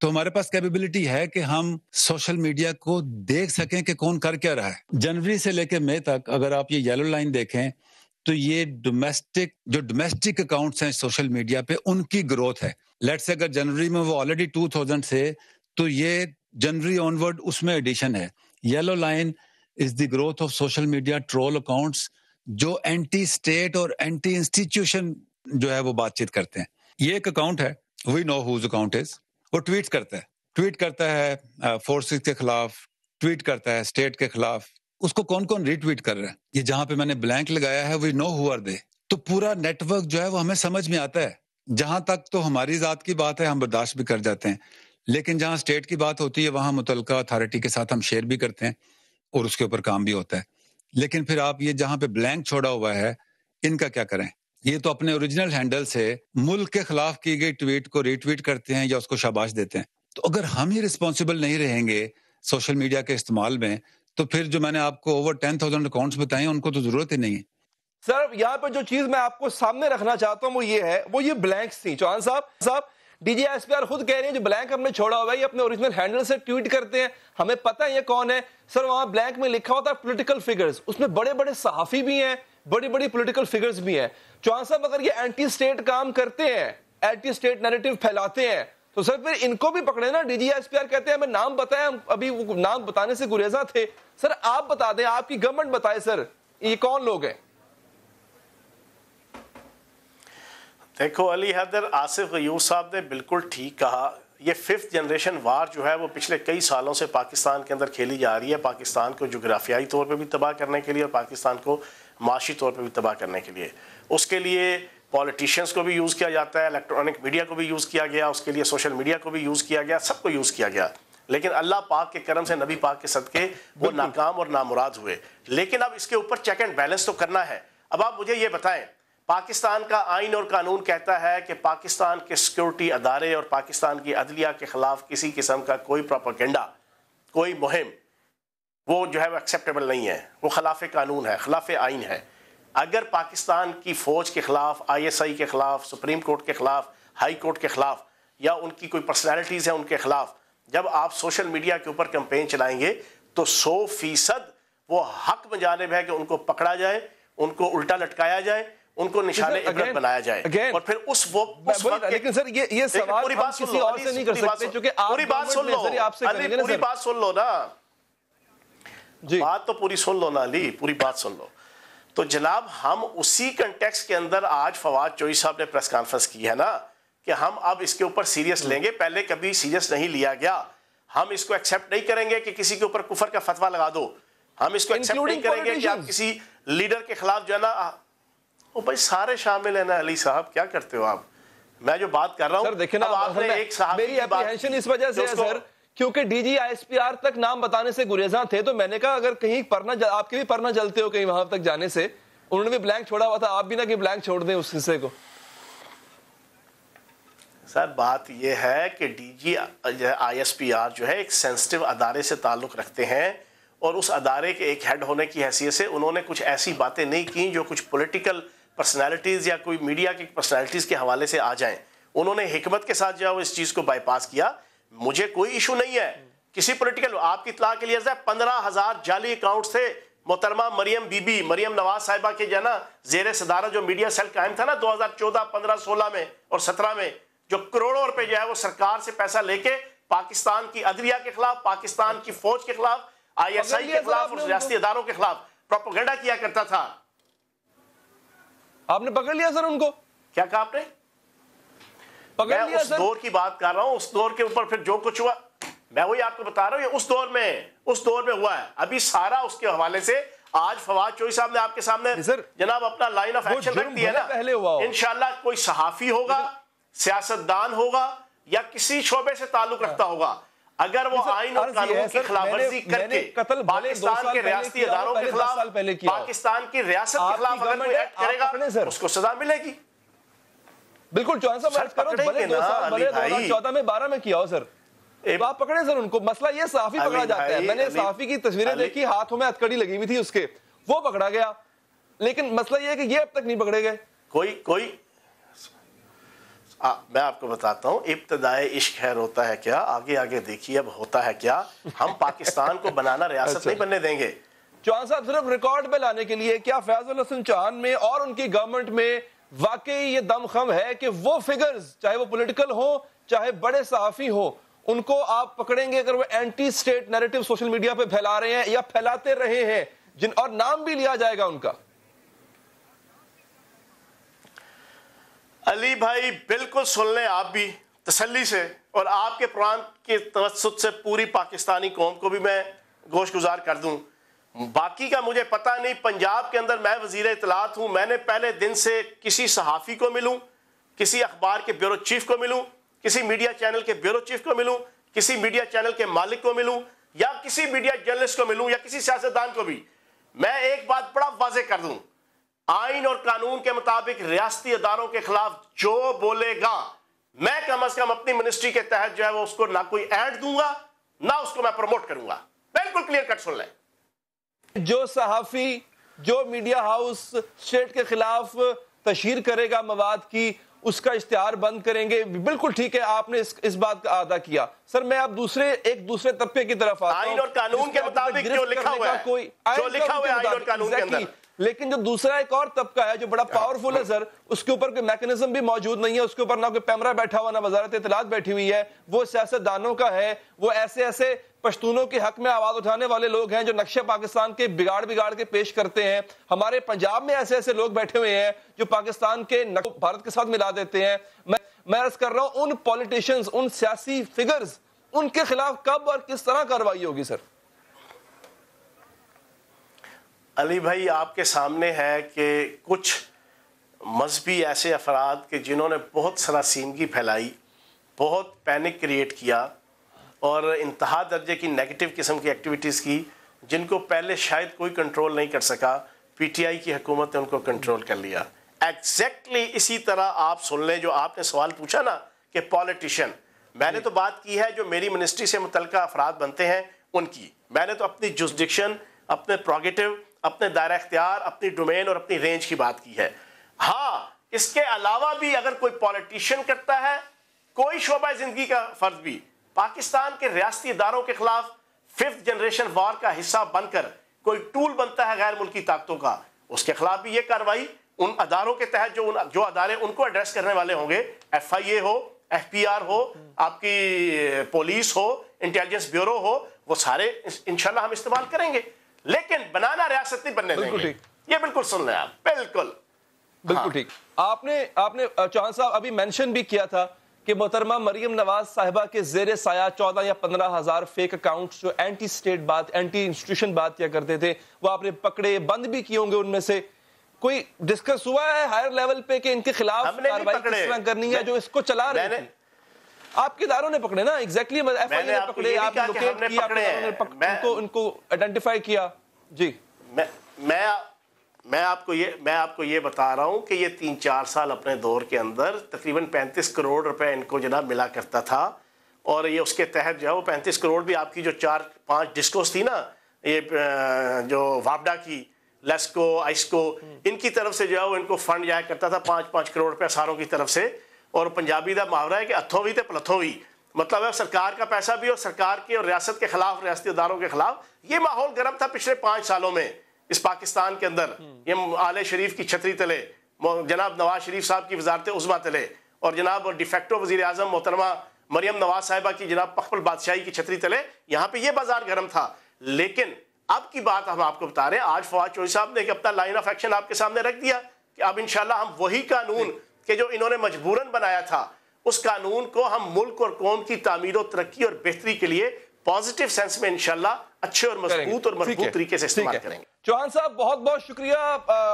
تو ہمارے پاس کیپیبلٹی ہے کہ ہم سوشل میڈیا کو دیکھ سکیں کہ کون کر کیا رہا ہے. جنوری سے لے کے مئی تک اگر آپ یہ یلو لائن دیکھیں تو یہ ڈومیسٹک اکاؤنٹس ہیں سوشل میڈیا پہ, ان کی گروتھ ہے. لیٹس سے اگر جنوری میں وہ آلریڈی 2000 سے, تو یہ جنوری آنورڈ اس میں ایڈیشن ہے. Yellow line is the growth of social media troll accounts جو اینٹی اسٹیٹ اور اینٹی انسٹیٹیوشن جو ہے وہ بات چیت کرتے ہیں. یہ ایک اکاؤنٹ ہے, وی نو ہوز اکاؤنٹ از, وہ ٹویٹ کرتا ہے فورسز کے خلاف, ٹویٹ کرتا ہے اسٹیٹ کے خلاف. اس کو کون کون ری ٹویٹ کر رہا ہے؟ یہ جہاں پہ میں نے بلینک لگایا ہے, وی نو ہو آر دے, تو پورا نیٹ ورک جو ہے وہ ہمیں سمجھ میں آتا ہے. جہاں تک تو ہماری ذات کی بات ہے ہم برداشت بھی کر جاتے ہیں, لیکن جہاں اسٹیٹ کی بات ہوتی ہے وہاں متعلقہ اتھارٹی کے ساتھ ہم شیئر بھی کرتے ہیں اور اس کے اوپر کام بھی ہوتا ہے. لیکن پھر آپ یہ جہاں پہ بلینک چھوڑا ہوا ہے, ان کا کیا کریں؟ یہ تو اپنے اوریجنل ہینڈل سے ملک کے خلاف کی گئی ٹویٹ کو ری ٹویٹ کرتے ہیں یا اس کو شاباش دیتے ہیں. تو اگر ہم ہی رسپانسبل نہیں رہیں گے سوشل میڈیا کے استعمال میں, تو پھر جو میں نے آپ کو اوور 10,000 اکاؤنٹس بتائے ان کو تو ضرورت ہی نہیں ہے. سر یہاں پہ جو چیز میں آپ کو سامنے رکھنا چاہتا ہوں وہ یہ ہے, وہ یہ بلینکس تھی. چوہان صاحب D G S P R خود کہہ رہے ہیں جو بلینک ہم نے چھوڑا ہوا ہے یہ اپنے اوریجنل ہینڈل سے ٹویٹ کرتے ہیں, ہمیں پتہ ہے یہ کون ہے. سر وہاں بلینک میں لکھا ہوتا ہے پولیٹیکل فگرز, اس میں بڑے بڑے صحافی بھی ہیں, بڑی بڑی پولیٹیکل فگرز بھی ہیں. چوہان صاحب اگر یہ اینٹی اسٹیٹ کام کرتے ہیں, اینٹی اسٹیٹ نیریٹو پھیلاتے ہیں, تو سر پھر ان کو بھی پکڑے نا. D G S P R کہتے ہیں ہمیں نام بتائیں, ہم ابھی وہ نام بتانے سے گریزاں تھے. سر آپ بتا دیں, آپ کی گورنمنٹ بتائے سر یہ کون لوگ ہیں. دیکھو علی حیدر, آصف غیور صاحب نے بالکل ٹھیک کہا. یہ 5th جنریشن وار جو ہے وہ پچھلے کئی سالوں سے پاکستان کے اندر کھیلی جا رہی ہے, پاکستان کو جغرافیائی طور پہ بھی تباہ کرنے کے لیے اور پاکستان کو معاشی طور پہ بھی تباہ کرنے کے لیے. اس کے لیے پولیٹیشینز کو بھی یوز کیا جاتا ہے, الیکٹرانک میڈیا کو بھی یوز کیا گیا, اس کے لیے سوشل میڈیا کو بھی یوز کیا گیا, سب کو یوز کیا گیا. لیکن اللہ پاک کے کرم سے, نبی پاک کے صدقے وہ ناکام اور نامراد ہوئے. لیکن اب اس کے اوپر چیک اینڈ بیلنس تو کرنا ہے. اب آپ مجھے یہ بتائیں, پاکستان کا آئین اور قانون کہتا ہے کہ پاکستان کے سیکورٹی ادارے اور پاکستان کی عدلیہ کے خلاف کسی قسم کا کوئی پروپیگنڈا, کوئی مہم وہ جو ہے وہ ایکسیپٹیبل نہیں ہے, وہ خلاف قانون ہے, خلاف آئین ہے. اگر پاکستان کی فوج کے خلاف, ISI کے خلاف, سپریم کورٹ کے خلاف, ہائی کورٹ کے خلاف, یا ان کی کوئی پرسنالٹیز ہیں ان کے خلاف, جب آپ سوشل میڈیا کے اوپر کمپین چلائیں گے تو 100% وہ حق بجانب ہے کہ ان کو پکڑا جائے, ان کو الٹا لٹکایا جائے, ان کو نشانے عبرت بنایا جائے. اور پھر اس وقت لیکن سر یہ سوال ہم کسی اور سے نہیں کر سکتے چونکہ آپ پوری بات سن لو علی, پوری بات سن لو نا, بات تو پوری سن لو نا علی, پوری بات سن لو. تو جناب ہم اسی کنٹیکس کے اندر آج فواد چوہی صاحب نے پریس کانفرنس کی ہے نا کہ ہم اب اس کے اوپر سیریس لیں گے. پہلے کبھی سیریس نہیں لیا گیا. ہم اس کو ایکسیپٹ نہیں کریں گے کہ کسی کے اوپر کفر کا فتویٰ لگا دو. ہم اس کو ایکسیپٹ نہیں کریں گے کہ آپ کسی لیڈر کے خلاف جو ہے نا, وہ بھائی سارے شامل ہیں نا علی صاحب, کیا کرتے ہو آپ. میں جو بات کر رہا ہوں, سر دیکھیں نا, آپ نے ایک صحافی میری اپریہنشن اس وجہ سے ہے سر کیونکہ D G S P R تک نام بتانے سے گریزاں تھے, تو میں نے کہا اگر کہیں پرنا, آپ کے بھی پرنا جلتے ہو کہیں وہاں تک جانے سے, انہوں نے بھی بلینک چھوڑا ہوا تھا, آپ بھی نہ کہ بلینک چھوڑ دیں اس حصے کو. سر بات یہ ہے کہ ڈی جی ISPR جو ہے ایک سینسٹیو ادارے سے تعلق رکھتے ہیں, اور اس ادارے کے ایک ہیڈ ہونے کی حیثیت سے انہوں نے کچھ ایسی باتیں نہیں کی جو کچھ پولیٹیکل پرسنالٹیز یا کوئی میڈیا کی پرسنالٹیز کے حوالے سے آ جائیں. انہوں نے حکمت کے ساتھ جو ہے وہ اس چیز کو بائی پاس کیا. مجھے کوئی ایشو نہیں ہے کسی پولیٹیکل, آپ کی اطلاع کے لیے 15,000 جعلی اکاؤنٹس تھے محترمہ مریم بی بی, مریم نواز صاحبہ کے جو ہے نا زیر صدارت جو میڈیا سیل قائم تھا نا 2014, 15, 16 میں اور 17 میں, جو کروڑوں روپے جو ہے وہ سرکار سے پیسہ لے کے پاکستان کی عدلیہ کے خلاف, پاکستان کی فوج کے خلاف, ISI کے خلاف اور ریاستی اداروں کے خلاف پروپیگنڈا کیا کرتا تھا. آپ نے پکڑ لیا سر ان کو؟ کیا کہا آپ نے؟ میں اس دور کی بات کر رہا ہوں, اس دور کے اوپر پھر جو کچھ ہوا میں وہی آپ کو بتا رہا ہوں. یہ اس دور میں ہوا ہے. ابھی سارا اس کے حوالے سے آج فواد چوہی صاحب نے آپ کے سامنے جناب اپنا لائن آف ایکشن رکھ دیا نا. انشاءاللہ کوئی صحافی ہوگا, سیاستدان ہوگا, یا کسی شعبے سے تعلق رکھتا ہوگا, اگر وہ آئین اور قانون کی خلاف ورزی کر کے پاکستان کے ریاستی اداروں کے خلاف, پاکستان کی ریاست کے خلاف اگر کوئی ایکٹ کرے گا اس کو سزا ملے گی. بالکل چوہان صاحب عرض کرو, بھلے 2 سال, بھلے 2014 میں 12 میں کیا ہو سر, آپ پکڑے سر ان کو. مسئلہ یہ صحافی پکڑا جاتا ہے. میں نے صحافی کی تصویریں دیکھی, ہاتھوں میں ہتھکڑی لگی ہوئی تھی اس کے, وہ پکڑا گیا. لیکن مسئلہ یہ ہے کہ یہ اب تک نہیں پکڑے گئے. کوئی میں آپ کو بتاتا ہوں, ابتدائے عشق ہے روتا ہے کیا, آگے آگے دیکھیے اب ہوتا ہے کیا. ہم پاکستان کو بنانا ریاست نہیں بننے دیں گے. چوہان صاحب صرف ریکارڈ پہ لانے کے لیے, کیا فیاض الحسن چوہان میں اور ان کی گورنمنٹ میں واقعی یہ دم خم ہے کہ وہ فگرز, چاہے وہ پولیٹیکل ہو چاہے بڑے صحافی ہو, ان کو آپ پکڑیں گے اگر وہ anti state narrative social media پہ پھیلا رہے ہیں یا پھیلاتے رہے ہیں, اور نام بھی لیا جائے گا ان کا؟ علی بھائی بالکل سن لیں آپ بھی تسلی سے, اور آپ کے پروگرام کے توسط سے پوری پاکستانی قوم کو بھی میں گوش گزار کر دوں. باقی کا مجھے پتہ نہیں. پنجاب کے اندر میں وزیر اطلاعات ہوں, میں نے پہلے دن سے کسی صحافی کو ملوں, کسی اخبار کے بیورو چیف کو ملوں, کسی میڈیا چینل کے بیورو چیف کو ملوں, کسی میڈیا چینل کے مالک کو ملوں, یا کسی میڈیا جرنلسٹ کو ملوں, یا کسی سیاستدان کو بھی, میں ایک بات بڑا واضح کر دوں, آئین اور قانون کے مطابق ریاستی اداروں کے خلاف جو بولے گا, میں کم از کم اپنی منسٹری کے تحت جو ہے وہ اس کو نہ کوئی ایڈ دوں گا, نہ اس کو میں پروموٹ کروں گا. بالکل کلیئر کٹ سن لیں. جو صحافی, جو میڈیا ہاؤس اسٹیٹ کے خلاف تشہیر کرے گا مواد کی, اس کا اشتہار بند کریں گے. بالکل ٹھیک ہے, آپ نے اس بات کا اعادہ کیا. سر میں اب ایک دوسرے طبقے کی طرف آتا ہوں. آئین اور قانون کے مطابق جو لکھا ہوا ہے, جو لکھا ہوا ہے آئین اور قانون کے اندر. لیکن جو دوسرا ایک اور طبقہ ہے جو بڑا پاورفل ہے سر, اس کے اوپر کوئی میکنزم بھی موجود نہیں ہے, اس کے اوپر نہ کوئی پیمرا بیٹھا ہوا, نہ وزارت اطلاعات بیٹھی ہوئی ہے, وہ سیاستدانوں کا ہے, وہ ایسے پشتونوں کے حق میں آواز اٹھانے والے لوگ ہیں جو نقشہ پاکستان کے بگاڑ کے پیش کرتے ہیں. ہمارے پنجاب میں ایسے لوگ بیٹھے ہوئے ہیں جو پاکستان کے بھارت کے ساتھ ملا دیتے ہیں. میں عرض کر رہا ہوں, ان پولیٹیشنز, ان سیاسی فگرز, ان کے خلاف کب اور کس طرح کارروائی ہوگی سر؟ علی بھائی آپ کے سامنے ہے کہ کچھ مذہبی ایسے افراد کہ جنہوں نے بہت سراسیمگی پھیلائی, بہت پینک کریٹ کیا, اور انتہا درجے کی نیگیٹو قسم کی ایکٹیویٹیز کی, جن کو پہلے شاید کوئی کنٹرول نہیں کر سکا, پی ٹی آئی کی حکومت نے ان کو کنٹرول کر لیا. ایگزیکٹلی اسی طرح آپ سن لیں جو آپ نے سوال پوچھا نا کہ پولیٹیشین, میں نے تو بات کی ہے جو میری منسٹری سے متعلقہ افراد بنتے ہیں ان کی. میں نے تو اپنی جوسڈکشن, اپنے پروگیٹو, اپنے دائرہ اختیار, اپنی ڈومین اور اپنی رینج کی بات کی ہے. ہاں, اس کے علاوہ بھی اگر کوئی پولیٹیشین کرتا ہے کوئی شعبہ زندگی کا فرض بھی, پاکستان کے ریاستی اداروں کے خلاف 5th جنریشن وار کا حصہ بن کر کوئی ٹول بنتا ہے غیر ملکی طاقتوں کا, اس کے خلاف بھی یہ کارروائی ان اداروں کے تحت جو ادارے ان کو ایڈریس کرنے والے ہوں گے, F I a who, F P R ہو, آپ کی پولیس ہو, انٹیلیجنس بیورو ہو, وہ سارے انشاءاللہ ہم استعمال کریں گے. لیکن بنانا ریاست نہیں بننے دیں گے. یہ بالکل سن لیں آپ. بالکل ٹھیک. آپ نے چوہان صاحب ابھی مینشن بھی کیا تھا کہ محترمہ مریم نواز صاحبہ کے زیر سایہ 14 یا 15 ہزار فیک اکاؤنٹس جو اینٹی اسٹیٹ بات, اینٹی انسٹیٹیوشن بات کیا کرتے تھے, وہ آپ نے پکڑے, بند بھی کیے ہوں گے. ان میں سے کوئی ڈسکس ہوا ہے ہائر لیول پہ کہ ان کے خلاف کارروائی کس طرح کرنی ہے جو اس کو چلا رہے ہیں؟ آپ کے اداروں نے پکڑے نا, ایگزیکٹلی ایف آئی اے نے پکڑے, آپ نے لوکیٹ کیا, ان کو آئیڈینٹیفائی کیا. جی میں آپ کو یہ بتا رہا ہوں کہ یہ 3-4 سال اپنے دور کے اندر تقریباً 35 کروڑ روپے ان کو جناب ملا کرتا تھا, اور یہ اس کے تحت جو ہے وہ 35 کروڑ بھی آپ کی جو 4-5 ڈسکوز تھی نا, یہ جو وابڈا کی, لیسکو, آئسکو, ان کی طرف سے جو ہے وہ ان کو فنڈ جایا کرتا تھا 5-5 کروڑ روپے ساروں کی طرف سے. اور پنجابی دا محاورہ ہے کہ اتھوں بھی تے پلتھوں بھی, مطلب ہے سرکار کا پیسہ بھی اور سرکار کے اور ریاست کے خلاف, ریاستی اداروں کے خلاف. یہ ماحول گرم تھا پچھلے 5 سالوں میں اس پاکستان کے اندر. یہ آل شریف کی چھتری تلے, جناب نواز شریف صاحب کی وزارت عظمیٰ تلے, اور جناب ڈیفیکٹو وزیر اعظم محترمہ مریم نواز صاحبہ کی جناب پخپل بادشاہی کی چھتری تلے, یہاں پہ یہ بازار گرم تھا. لیکن اب کی بات ہم آپ کو بتا رہے ہیں, آج فواد چوہدری صاحب نے ایک اپنا لائن آف ایکشن آپ کے سامنے رکھ دیا کہ اب انشاءاللہ ہم وہی قانون کہ جو انہوں نے مجبوراً بنایا تھا, اس قانون کو ہم ملک اور قوم کی تعمیر و ترقی اور بہتری کے لیے پازیٹیو سینس میں انشاءاللہ اچھے اور مضبوط اور مربوط طریقے سے استعمال کریں گے. چوہان صاحب بہت بہت شکریہ.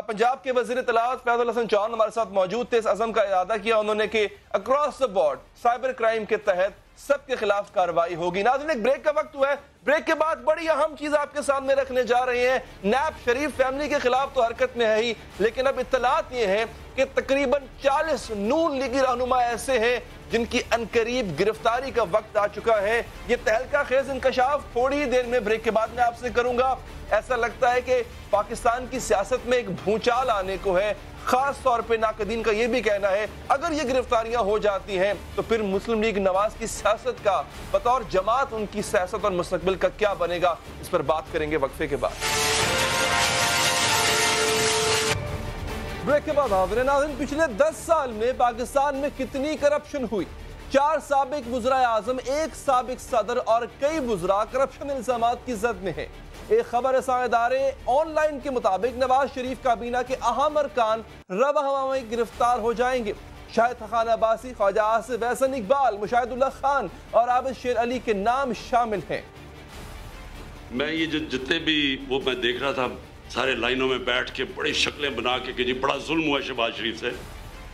پنجاب کے وزیر اطلاعات فیاض الحسن چوہان ہمارے ساتھ موجود تھے. اس عزم کا اعادہ کیا انہوں نے کہ across the board cyber crime کے تحت سب کے خلاف کارروائی ہوگی. ناظرین ایک بریک کا وقت ہوا ہے, بریک کے بعد بڑی اہم چیز آپ کے سامنے رکھنے جا رہے ہیں. نیب شریف فیملی کے خلاف تو حرکت میں ہے ہی, لیکن اب اطلاعات یہ ہے کہ تقریباً 40 نون لیگی رہنما ایسے ہیں جن کی انقریب گرفتاری کا وقت آ چکا ہے. یہ تہلکہ خیز انکشاف تھوڑی ہی دیر میں بریک کے بعد میں آپ سے کروں گا. ایسا لگتا ہے کہ پاکستان کی سیاست میں ایک بھونچال آنے کو ہے. خاص طور پہ ناقدین کا یہ بھی کہنا ہے اگر یہ گرفتاریاں ہو جاتی ہیں تو پھر مسلم لیگ نواز کی سیاست کا بطور جماعت ان کی سیاست اور مستقبل کا کیا بنے گا, اس پر بات کریں گے وقفے کے بعد. بریک کے بعد حاضر ناظرین, پچھلے 10 سال میں پاکستان میں کتنی کرپشن ہوئی. 4 سابق وزراء اعظم, 1 سابق صدر اور کئی وزراء کرپشن الزامات کی زد میں ہیں. ایک خبر رساں ادارے آن لائن کے مطابق نواز شریف کابینہ کے اہم ارکان رواں ہوا میں گرفتار ہو جائیں گے. شاہد حقان عباسی، خواجہ آصف، احسن اقبال، مشاہد اللہ خان اور عابد شیر علی کے نام شامل ہیں۔ میں یہ جتنے بھی وہ میں دیکھ رہا تھا سارے لائنوں میں بیٹھ کے بڑی شکلیں بنا کے کہ جی بڑا ظلم ہوا شہباز شریف سے،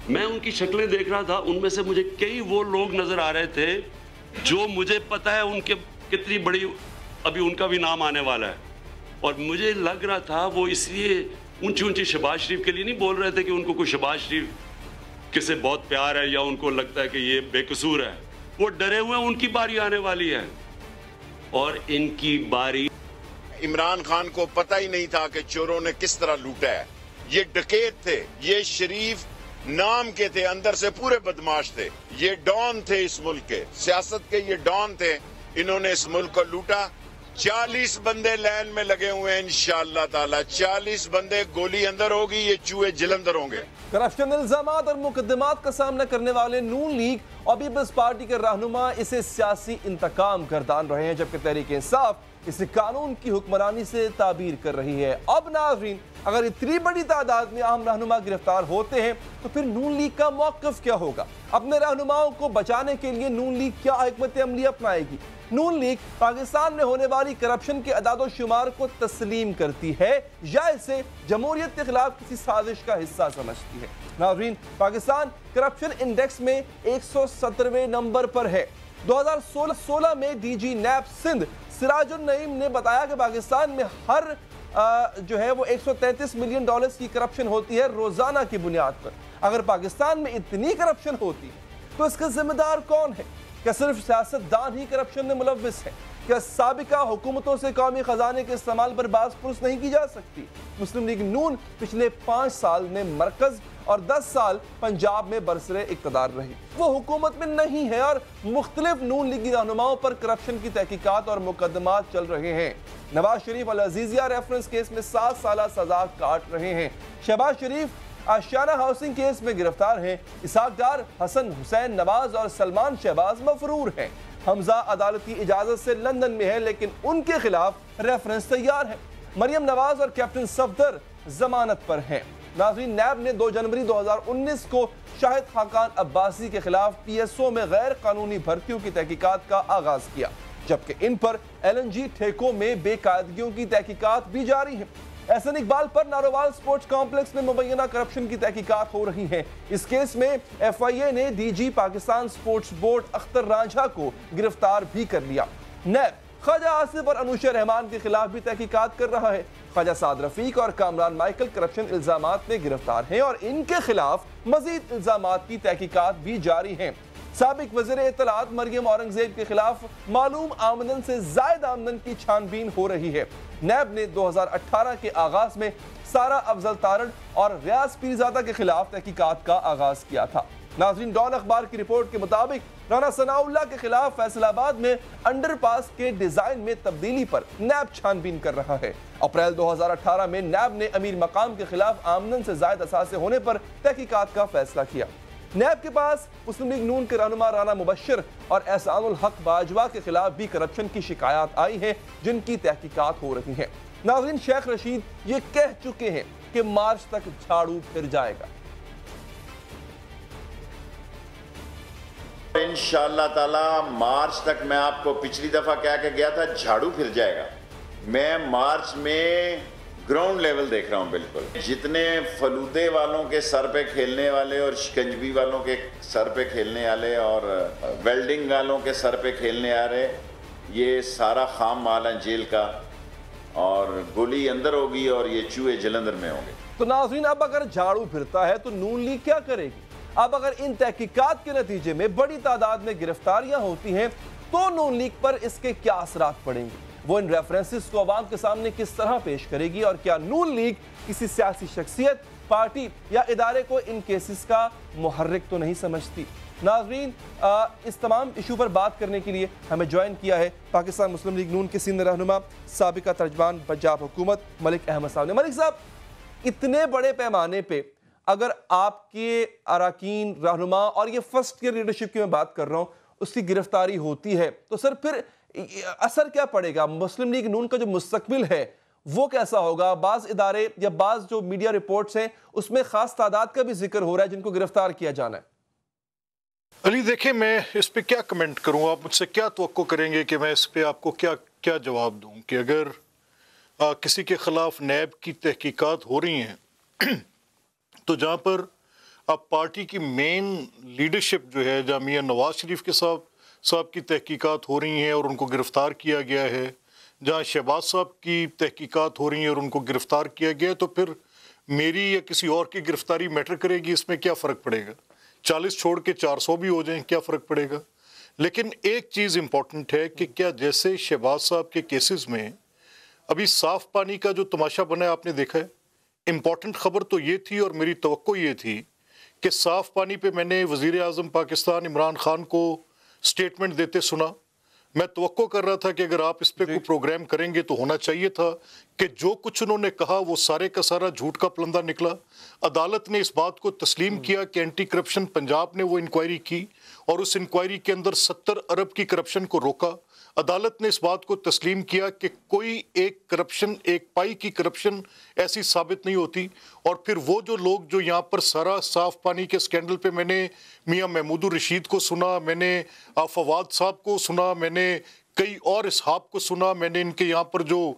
میں ان کی شکلیں دیکھ رہا تھا، ان میں سے مجھے کئی وہ لوگ نظر آ رہے تھے جو مجھے پتہ ہے ان کے کتنی بڑی ابھی ان کا بھی نام آنے والا ہے، اور مجھے لگ رہا تھا وہ اس لیے اونچی شہباز شریف کے لیے نہیں بول رہے تھے کہ ان کو کوئی شہباز شریف کس سے بہت پیار ہے یا ان کو لگتا ہے کہ یہ بے قصور ہے، وہ ڈرے ہوئے ہیں ان کی باری آنے والی ہے اور ان کی باری۔ عمران خان کو پتہ ہی نہیں تھا کہ چوروں نے کس طرح لوٹا ہے، یہ ڈکیت تھے، یہ شریف نام کے تھے، اندر سے پورے بدماش تھے، یہ ڈان تھے اس ملک کے، سیاست کے یہ ڈان تھے، انہوں نے اس ملک کو لوٹا۔ 40 بندے لائن میں لگے ہوئے ہیں انشاءاللہ تعالی، 40 بندے، گولی اندر ہوگی، یہ چوہے جلندر ہوں گے۔ کرپشن الزامات اور مقدمات کا سامنا کرنے والے نون لیگ اور پیپلز پارٹی کے رہنما اسے سیاسی انتقام گردان رہے ہیں، جبکہ تحریک انصاف اسے قانون کی حکمرانی سے تعبیر کر رہی ہے۔ اب ناظرین، اگر اتنی بڑی تعداد میں اہم رہنما گرفتار ہوتے ہیں تو پھر نون لیگ کا موقف کیا ہوگا؟ اپنے رہنماؤں کو بچانے کے لیے نون لیگ کیا حکمت عملی اپنائے گی؟ نون لیگ پاکستان میں ہونے والی کرپشن کے اعداد و شمار کو تسلیم کرتی ہے یا اسے جمہوریت کے خلاف کسی سازش کا حصہ سمجھتی ہے؟ ناظرین، پاکستان کرپشن انڈیکس میں 117ویں نمبر پر ہے۔ 2016 میں ڈی جی نیب سندھ سراج النعیم نے بتایا کہ پاکستان میں ہر جو ہے وہ $133 ملین کی کرپشن ہوتی ہے روزانہ کی بنیاد پر۔ اگر پاکستان میں اتنی کرپشن ہوتی ہے تو اس کا ذمہ دار کون ہے؟ کیا صرف سیاستدان ہی کرپشن میں ملوث ہے؟ کیا سابقہ حکومتوں سے قومی خزانے کے استعمال پر باز پرس نہیں کی جا سکتی؟ مسلم لیگ نون پچھلے 5 سال میں مرکز اور 10 سال پنجاب میں برسر اقتدار رہی، وہ حکومت میں نہیں ہے اور مختلف نون لیگی رہنماؤں پر کرپشن کی تحقیقات اور مقدمات چل رہے ہیں۔ نواز شریف العزیزیہ ریفرنس کیس میں 7 سالہ سزا کاٹ رہے ہیں، شہباز شریف آشیانہ ہاؤسنگ کیس میں گرفتار ہیں، اسحاق ڈار، حسن حسین نواز اور سلمان شہباز مفرور ہیں، حمزہ عدالتی اجازت سے لندن میں ہے لیکن ان کے خلاف ریفرنس تیار ہے، مریم نواز اور کیپٹن صفدر ضمانت پر ہیں۔ ناظرین، نیب نے 2 جنوری 2019 کو شاہد حقان عباسی کے خلاف پی ایس او میں غیر قانونی بھرتیوں کی تحقیقات کا آغاز کیا، جبکہ ان پر ایل این جی ٹھیکوں میں بے قاعدگیوں کی تحقیقات بھی جاری ہیں۔ احسن اقبال پر ناروال سپورٹس کمپلیکس میں مبینہ کرپشن کی تحقیقات ہو رہی ہیں۔ اس کیس میں ایف آئی اے نے D G Pakistan sports board Akhtar Ranjha کو گرفتار بھی کر لیا۔ نیب خواجہ آصف اور انوشہ رحمان کے خلاف بھی تحقیقات کر رہا ہے۔ خواجہ سعد رفیق اور کامران مائیکل کرپشن الزامات میں گرفتار ہیں اور ان کے خلاف مزید الزامات کی تحقیقات بھی جاری ہیں۔ سابق وزیر اطلاعات مریم اورنگزیب کے خلاف معلوم آمدن سے زائد آمدن کی چھان بین ہو رہی ہے۔ نیب نے 2018 کے آغاز میں سارہ افضل تارڑ اور ریاض پیرزادہ کے خلاف تحقیقات کا آغاز کیا تھا۔ ناظرین، ڈان اخبار کی رپورٹ کے مطابق رانا ثناء اللہ کے خلاف فیصل آباد میں انڈر پاس کے ڈیزائن میں تبدیلی پر نیب چھان بین کر رہا ہے۔ اپریل 2018 میں نیب نے امیر مقام کے خلاف آمدن سے زائد اثاثے ہونے پر تحقیقات کا فیصلہ کیا۔ نیب کے پاس مسلم لیگ نون کے رہنما رانا مبشر اور احسان الحق باجوہ کے خلاف بھی کرپشن کی شکایات آئی ہیں جن کی تحقیقات ہو رہی ہیں۔ ناظرین، شیخ رشید یہ کہہ چکے ہیں کہ مارچ تک جھاڑو پھر جائے گا۔ انشاءاللہ تعالی مارچ تک، میں آپ کو پچھلی دفعہ کہہ کے گیا تھا جھاڑو پھر جائے گا۔ میں مارچ میں گراؤنڈ لیول دیکھ رہا ہوں، بالکل جتنے فلودے والوں کے سر پہ کھیلنے والے اور شکنجبی والوں کے سر پہ کھیلنے والے اور ویلڈنگ والوں کے سر پہ کھیلنے آ رہے، یہ سارا خام مال ہے جیل کا، اور گولی اندر ہوگی اور یہ چوہے جلندر میں ہوں گے۔ تو ناظرین، اب اگر جھاڑو پھرتا ہے تو نون لیگ کیا کرے گی؟ اب اگر ان تحقیقات کے نتیجے میں بڑی تعداد میں گرفتاریاں ہوتی ہیں تو نون لیگ پر اس کے کیا اثرات پڑیں گے؟ وہ ان ریفرنسز کو عوام کے سامنے کس طرح پیش کرے گی؟ اور کیا نون لیگ کسی سیاسی شخصیت، پارٹی یا ادارے کو ان کیسز کا محرک تو نہیں سمجھتی؟ ناظرین، اس تمام ایشو پر بات کرنے کے لیے ہمیں جوائن کیا ہے پاکستان مسلم لیگ نون کے سینئر رہنما، سابقہ ترجمان پنجاب حکومت ملک احمد صاحب نے۔ ملک صاحب، اتنے بڑے پیمانے پہ اگر آپ کے اراکین، رہنما، اور یہ فرسٹ ایئر لیڈرشپ کی میں بات کر رہا ہوں، اس کی گرفتاری ہوتی ہے تو سر پھر اثر کیا پڑے گا؟ مسلم لیگ نون کا جو مستقبل ہے وہ کیسا ہوگا؟ بعض ادارے یا بعض جو میڈیا رپورٹس ہیں اس میں خاص تعداد کا بھی ذکر ہو رہا ہے جن کو گرفتار کیا جانا ہے۔ علی دیکھیں میں اس پہ کیا کمنٹ کروں, آپ مجھ سے کیا توقع کریں گے کہ میں اس پہ آپ کو کیا جواب دوں کہ اگر کسی کے خلاف نیب کی تحقیقات ہو رہی ہیں تو جہاں پر اب پارٹی کی مین لیڈرشپ جو ہے, جہاں میاں نواز شریف کے صاحب کی تحقیقات ہو رہی ہیں اور ان کو گرفتار کیا گیا ہے, جہاں شہباز صاحب کی تحقیقات ہو رہی ہیں اور ان کو گرفتار کیا گیا ہے, تو پھر میری یا کسی اور کی گرفتاری میٹر کرے گی؟ اس میں کیا فرق پڑے گا؟ 40 چھوڑ کے 400 بھی ہو جائیں, کیا فرق پڑے گا؟ لیکن ایک چیز امپورٹنٹ ہے کہ کیا جیسے شہباز صاحب کے کیسز میں ابھی صاف پانی کا جو تماشا بنا ہے آپ نے دیکھا ہے, امپورٹنٹ خبر تو یہ تھی اور میری توقع یہ تھی کہ صاف پانی پہ میں نے وزیر اعظم پاکستان عمران خان کو سٹیٹمنٹ دیتے سنا. میں توقع کر رہا تھا کہ اگر آپ اس پہ کوئی پروگرام کریں گے تو ہونا چاہیے تھا کہ جو کچھ انہوں نے کہا وہ سارے کا سارا جھوٹ کا پلندہ نکلا. عدالت نے اس بات کو تسلیم کیا کہ اینٹی کرپشن پنجاب نے وہ انکوائری کی اور اس انکوائری کے اندر 70 ارب کی کرپشن کو روکا. عدالت نے اس بات کو تسلیم کیا کہ کوئی ایک پائی کی کرپشن ایسی ثابت نہیں ہوتی. اور پھر وہ جو لوگ جو یہاں پر سارا صاف پانی کے سکینڈل پہ میں نے میاں محمود الرشید کو سنا, میں نے فواد صاحب کو سنا, میں نے کئی اور اصحاب کو سنا, میں نے ان کے یہاں پر جو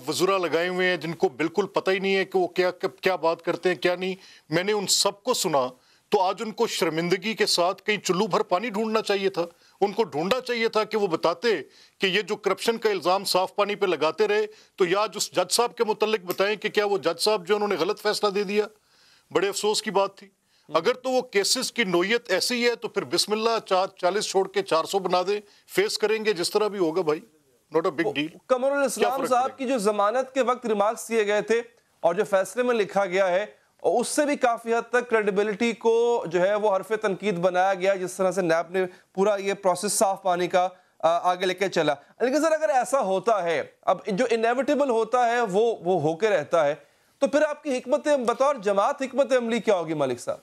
وزراء لگائے ہوئے ہیں جن کو بالکل پتہ ہی نہیں ہے کہ وہ کیا بات کرتے ہیں کیا نہیں, میں نے ان سب کو سنا. تو آج ان کو شرمندگی کے ساتھ کہیں چلو بھر پانی ڈھونڈنا چاہیے تھا. ان کو ڈھونڈنا چاہیے تھا کہ وہ بتاتے کہ یہ جو کرپشن کا الزام صاف پانی پہ لگاتے رہے تو یا جو جج صاحب کے متعلق بتائیں کہ کیا وہ جج صاحب جو انہوں نے غلط فیصلہ دے دیا. بڑے افسوس کی بات تھی. اگر تو وہ کیسز کی نوعیت ایسی ہے تو پھر بسم اللہ 40 چھوڑ کے 400 بنا دیں, فیس کریں گے جس طرح بھی ہوگا بھائی, not a big deal. Qamar ul-Islam صاحب کی جو ضمانت کے وقت ریمارکس دیے گئے تھے اور جو فیصلے میں لکھا گیا ہے اس سے بھی کافی حد تک کریڈیبلٹی کو جو ہے وہ حرف تنقید بنایا گیا, جس طرح سے نیب نے پورا یہ پروسیس صاف پانی کا آگے لے کے چلا. لیکن سر اگر ایسا ہوتا ہے, اب جو انیویٹیبل ہوتا ہے وہ ہو کے رہتا ہے, تو پھر آپ کی حکمت بطور جماعت حکمت عملی کیا ہوگی ملک صاحب؟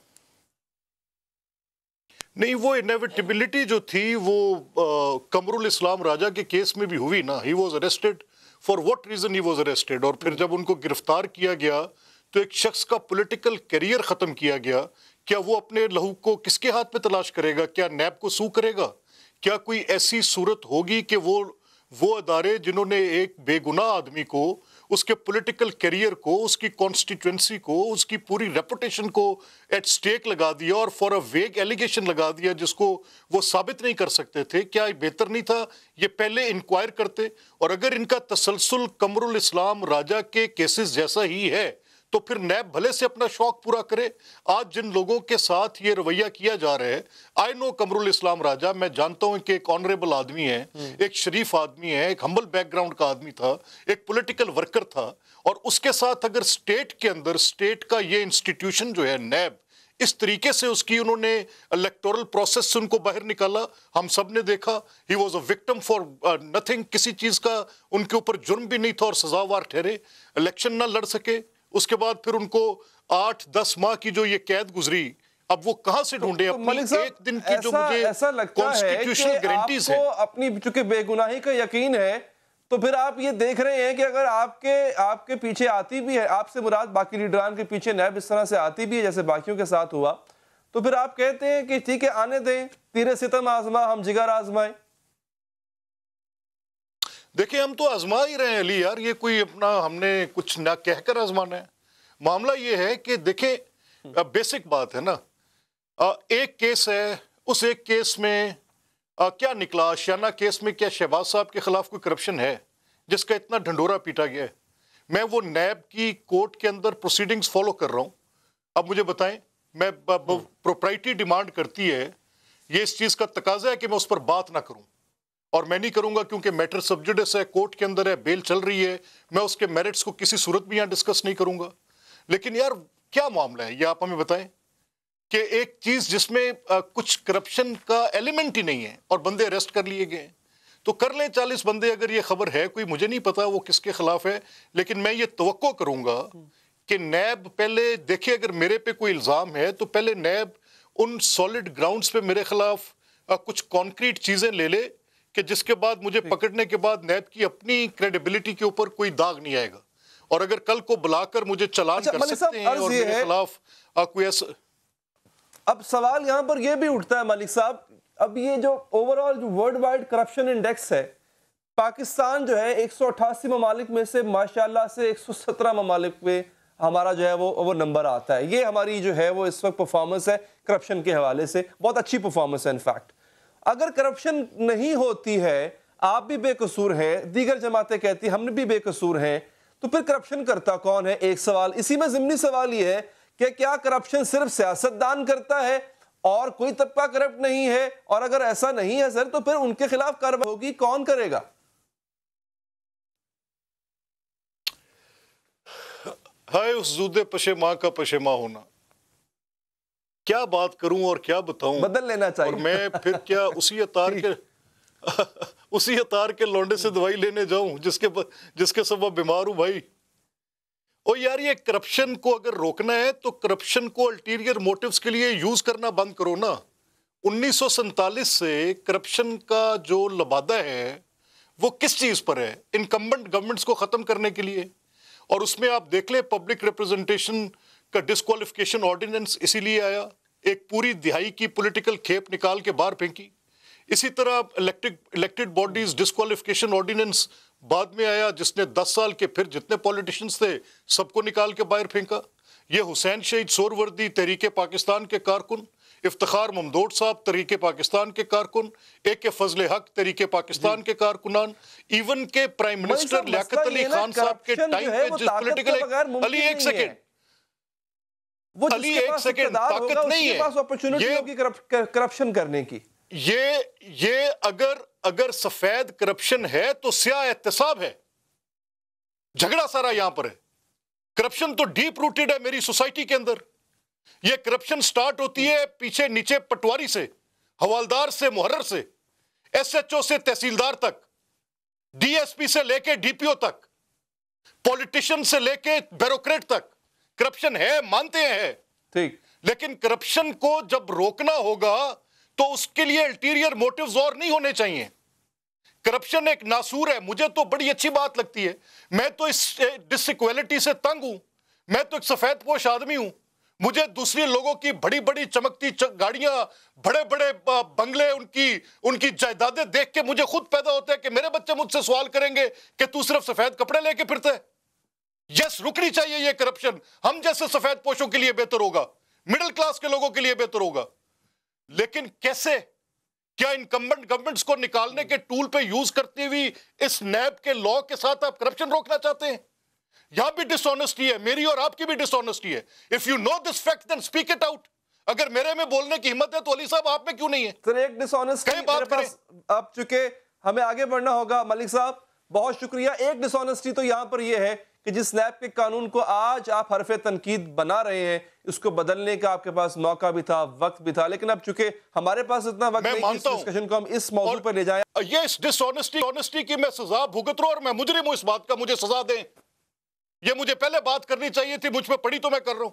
نہیں, وہ انیویٹیبلٹی جو تھی وہ قمر الاسلام راجہ کے کیس میں بھی ہوئی نا. He was arrested, for what reason he was arrested, اور پھر جب ان کو گرفتار کیا گیا تو ایک شخص کا پولیٹیکل کیریئر ختم کیا گیا. کیا وہ اپنے لہو کو کس کے ہاتھ پہ تلاش کرے گا؟ کیا نیب کو سو کرے گا؟ کیا کوئی ایسی صورت ہوگی کہ وہ ادارے جنہوں نے ایک بے گناہ آدمی کو, اس کے پولیٹیکل کیریئر کو, اس کی کانسٹیٹوئنسی کو, اس کی پوری ریپوٹیشن کو ایٹ سٹیک لگا دیا اور فار اے ویگ ایلیگیشن لگا دیا جس کو وہ ثابت نہیں کر سکتے تھے؟ کیا بہتر نہیں تھا یہ پہلے انکوائر کرتے؟ اور اگر ان کا تسلسل قمر الاسلام راجہ کے کیسز جیسا ہی ہے تو پھر نیب بھلے سے اپنا شوق پورا کرے. آج جن لوگوں کے ساتھ یہ رویہ کیا جا رہا ہے, آئی نو قمر الاسلام راجہ, میں جانتا ہوں کہ ایک آنریبل آدمی ہے, ایک شریف آدمی ہے, ایک ہمبل بیک گراؤنڈ کا آدمی تھا, ایک پولیٹیکل ورکر تھا, اور اس کے ساتھ اگر سٹیٹ کے اندر سٹیٹ کا یہ انسٹیٹیوشن جو ہے نیب, اس طریقے سے اس کی انہوں نے الیکٹورل پروسیس سے ان کو باہر نکالا, ہم سب نے دیکھا. He was a victim for nothing, کسی چیز کا ان کے اوپر جرم بھی نہیں تھا اور سزاوار ٹھہرے, الیکشن نہ لڑ سکے. اس کے بعد پھر ان کو 8-10 ماہ کی جو یہ قید گزری, اب وہ کہاں سے ڈھونڈے اپنی ایک دن کی جو مجھے کانسٹیٹیوشنل گارنٹیز ہیں؟ اپنی چونکہ بے گناہی کا یقین ہے تو پھر آپ یہ دیکھ رہے ہیں کہ اگر آپ کے پیچھے آتی بھی ہے, آپ سے مراد باقی لیڈران کے پیچھے نیب اس طرح سے آتی بھی ہے جیسے باقیوں کے ساتھ ہوا, تو پھر آپ کہتے ہیں کہ ٹھیک ہے آنے دیں, تیرے ستم آزما ہم جگر آزمائیں. دیکھیں ہم تو آزما ہی رہے ہیں علی یار, یہ کوئی اپنا ہم نے کچھ نہ کہہ کر آزمانا ہے. معاملہ یہ ہے کہ دیکھیں بیسک بات ہے نا, ایک کیس ہے, اس ایک کیس میں کیا نکلا؟ آشیانہ کیس میں کیا شہباز صاحب کے خلاف کوئی کرپشن ہے جس کا اتنا ڈھنڈورا پیٹا گیا ہے؟ میں وہ نیب کی کورٹ کے اندر پروسیڈنگز فالو کر رہا ہوں. اب مجھے بتائیں, میں پروپرائٹی ڈیمانڈ کرتی ہے, یہ اس چیز کا تقاضا ہے کہ میں اس پر بات نہ کروں, اور میں نہیں کروں گا کیونکہ میٹر سب جوڈس ہے, کورٹ کے اندر ہے, بیل چل رہی ہے, میں اس کے میرٹس کو کسی صورت بھی یہاں ڈسکس نہیں کروں گا. لیکن یار کیا معاملہ ہے یہ آپ ہمیں بتائیں کہ ایک چیز جس میں کچھ کرپشن کا ایلیمنٹ ہی نہیں ہے اور بندے اریسٹ کر لیے گئے ہیں, تو کر لیں 40 بندے. اگر یہ خبر ہے کوئی, مجھے نہیں پتا وہ کس کے خلاف ہے, لیکن میں یہ توقع کروں گا کہ نیب پہلے دیکھے, اگر میرے پہ کوئی الزام ہے تو پہلے نیب ان سالڈ گراؤنڈز پہ میرے خلاف کچھ کانکریٹ چیزیں لے لے کہ جس کے بعد مجھے پکڑنے کے بعد نیب کی اپنی کریڈیبلٹی کے اوپر کوئی داغ نہیں آئے گا. اور اگر کل کو بلا کر مجھے چلان کر سکتے ہیں اور میرے خلاف کوئی ایسا اب سوال یہاں پر یہ بھی اٹھتا ہے ملک صاحب, اب یہ جو اوور آل جو ورلڈ وائڈ کرپشن انڈیکس ہے, پاکستان جو ہے 188 ممالک میں سے ماشاءاللہ سے 117 ممالک میں ہمارا جو ہے وہ نمبر آتا ہے. یہ ہماری جو ہے وہ اس وقت پرفارمنس ہے کرپشن کے حوالے سے, بہت اچھی پرفارمنس ہے. انفیکٹ اگر کرپشن نہیں ہوتی ہے, آپ بھی بے قصور ہیں, دیگر جماعتیں کہتی ہیں ہم بھی بے قصور ہیں, تو پھر کرپشن کرتا کون ہے؟ ایک سوال. اسی میں ضمنی سوال یہ ہے کہ کیا کرپشن صرف سیاستدان کرتا ہے اور کوئی طبقہ کرپٹ نہیں ہے؟ اور اگر ایسا نہیں ہے سر تو پھر ان کے خلاف کارروائی ہوگی, کون کرے گا؟ ہائے اس زود پشیماں کا پشیماں ہونا, کیا بات کروں اور کیا بتاؤں, بدل لینا چاہیے. اور میں پھر کیا اسی اتار کے لونڈے سے دوائی لینے جاؤں جس کے سبب بیمار ہوں بھائی. او یار یہ کرپشن کو اگر روکنا ہے تو کرپشن کو الٹیریئر موٹیوز کے لیے یوز کرنا بند کرو نا. 1947 سے کرپشن کا جو لبادہ ہے وہ کس چیز پر ہے؟ انکمبنٹ گورنمنٹس کو ختم کرنے کے لیے. اور اس میں آپ دیکھ لیں پبلک ریپرزنٹیشن کا ڈسکوالیفیکیشن آرڈیننس اسی لیے آیا, ایک پوری دہائی کی پولیٹیکل کھیپ نکال کے باہر پھینکی. اسی طرح الیکٹڈ باڈیز ڈسکوالیفیکیشن آرڈیننس بعد میں آیا جس نے 10 سال کے پھر جتنے پولیٹیشینز تھے سب کو نکال کے باہر پھینکا. یہ حسین شہید سہروردی تحریک پاکستان کے کارکن, افتخار ممدوٹ صاحب تحریک پاکستان کے کارکن, اے فضل حق تحریک پاکستان کے کارکنان, ایون کے پرائم منسٹر لیاقت علی خان صاحب کے ٹائم پہ جس پولیٹیکل علی ایک سیکنڈ طاقت نہیں ہے, اپرچونٹی ہوگی کرپشن کرنے کی. یہ اگر سفید کرپشن ہے تو سیاہ احتساب ہے. جھگڑا سارا یہاں پر ہے. کرپشن تو ڈیپ روٹیڈ ہے میری سوسائٹی کے اندر. یہ کرپشن سٹارٹ ہوتی ہے پیچھے نیچے پٹواری سے, حوالدار سے, محرر سے, ایس ایچ او سے تحصیلدار تک, ڈی ایس پی سے لے کے ڈی پی او تک, پولیٹیشن سے لے کے بیوروکریٹ تک. کرپشن ہے, مانتے ہیں, ٹھیک, لیکن کرپشن کو جب روکنا ہوگا تو اس کے لیے الٹیریئر موٹیوز اور نہیں ہونے چاہیے. کرپشن ایک ناسور ہے. مجھے تو بڑی اچھی بات لگتی ہے, میں تو اس ڈس ایکویلٹی سے تنگ ہوں. میں تو ایک سفید پوش آدمی ہوں. مجھے دوسرے لوگوں کی بڑی بڑی چمکتی گاڑیاں, بڑے بڑے بنگلے, ان کی جائیدادیں دیکھ کے مجھے خود پیدا ہوتا ہے کہ میرے بچے مجھ سے سوال کریں گے کہ تو صرف سفید کپڑے لے کے پھرتے ہے. یس, رکنی چاہیے یہ کرپشن. ہم جیسے سفید پوشوں کے لیے بہتر ہوگا, مڈل کلاس کے لوگوں کے لیے بہتر ہوگا. لیکن کیسے؟ کیا انکمبنٹ گورنمنٹس کو نکالنے کے ٹول پہ یوز کرتے ہوئی اس نیب کے لا کے ساتھ آپ کرپشن روکنا چاہتے ہیں؟ یہاں بھی ڈس آنیسٹی ہے, میری اور آپ کی بھی ڈس آنیسٹی ہے. If you know this fact then speak it out. اگر میرے میں بولنے کی ہمت ہے تو علی صاحب آپ میں کیوں نہیں ہے؟ سر ایک ڈس آنیسٹی میرے پاس, اب چونکہ ہمیں آگے بڑھنا ہوگا ملک صاحب, بہت شکریہ. ایک ڈس آنیسٹی تو یہاں پر یہ ہے کہ جس نیب کے قانون کو آج آپ حرف تنقید بنا رہے ہیں, اس کو بدلنے کا آپ کے پاس موقع بھی تھا, وقت بھی تھا, لیکن اب چونکہ ہمارے پاس اتنا وقت نہیں کہ اس ڈسکشن کو ہم اس موضوع پر لے جائیں. یہ اس ڈس آنیسٹی کی میں سزا بھگت رہا ہوں اور میں مجرم ہوں اس بات کا, مجھے سزا دیں. یہ مجھے پہلے بات کرنی چاہیے تھی, مجھ پہ پڑی تو میں کر رہا ہوں.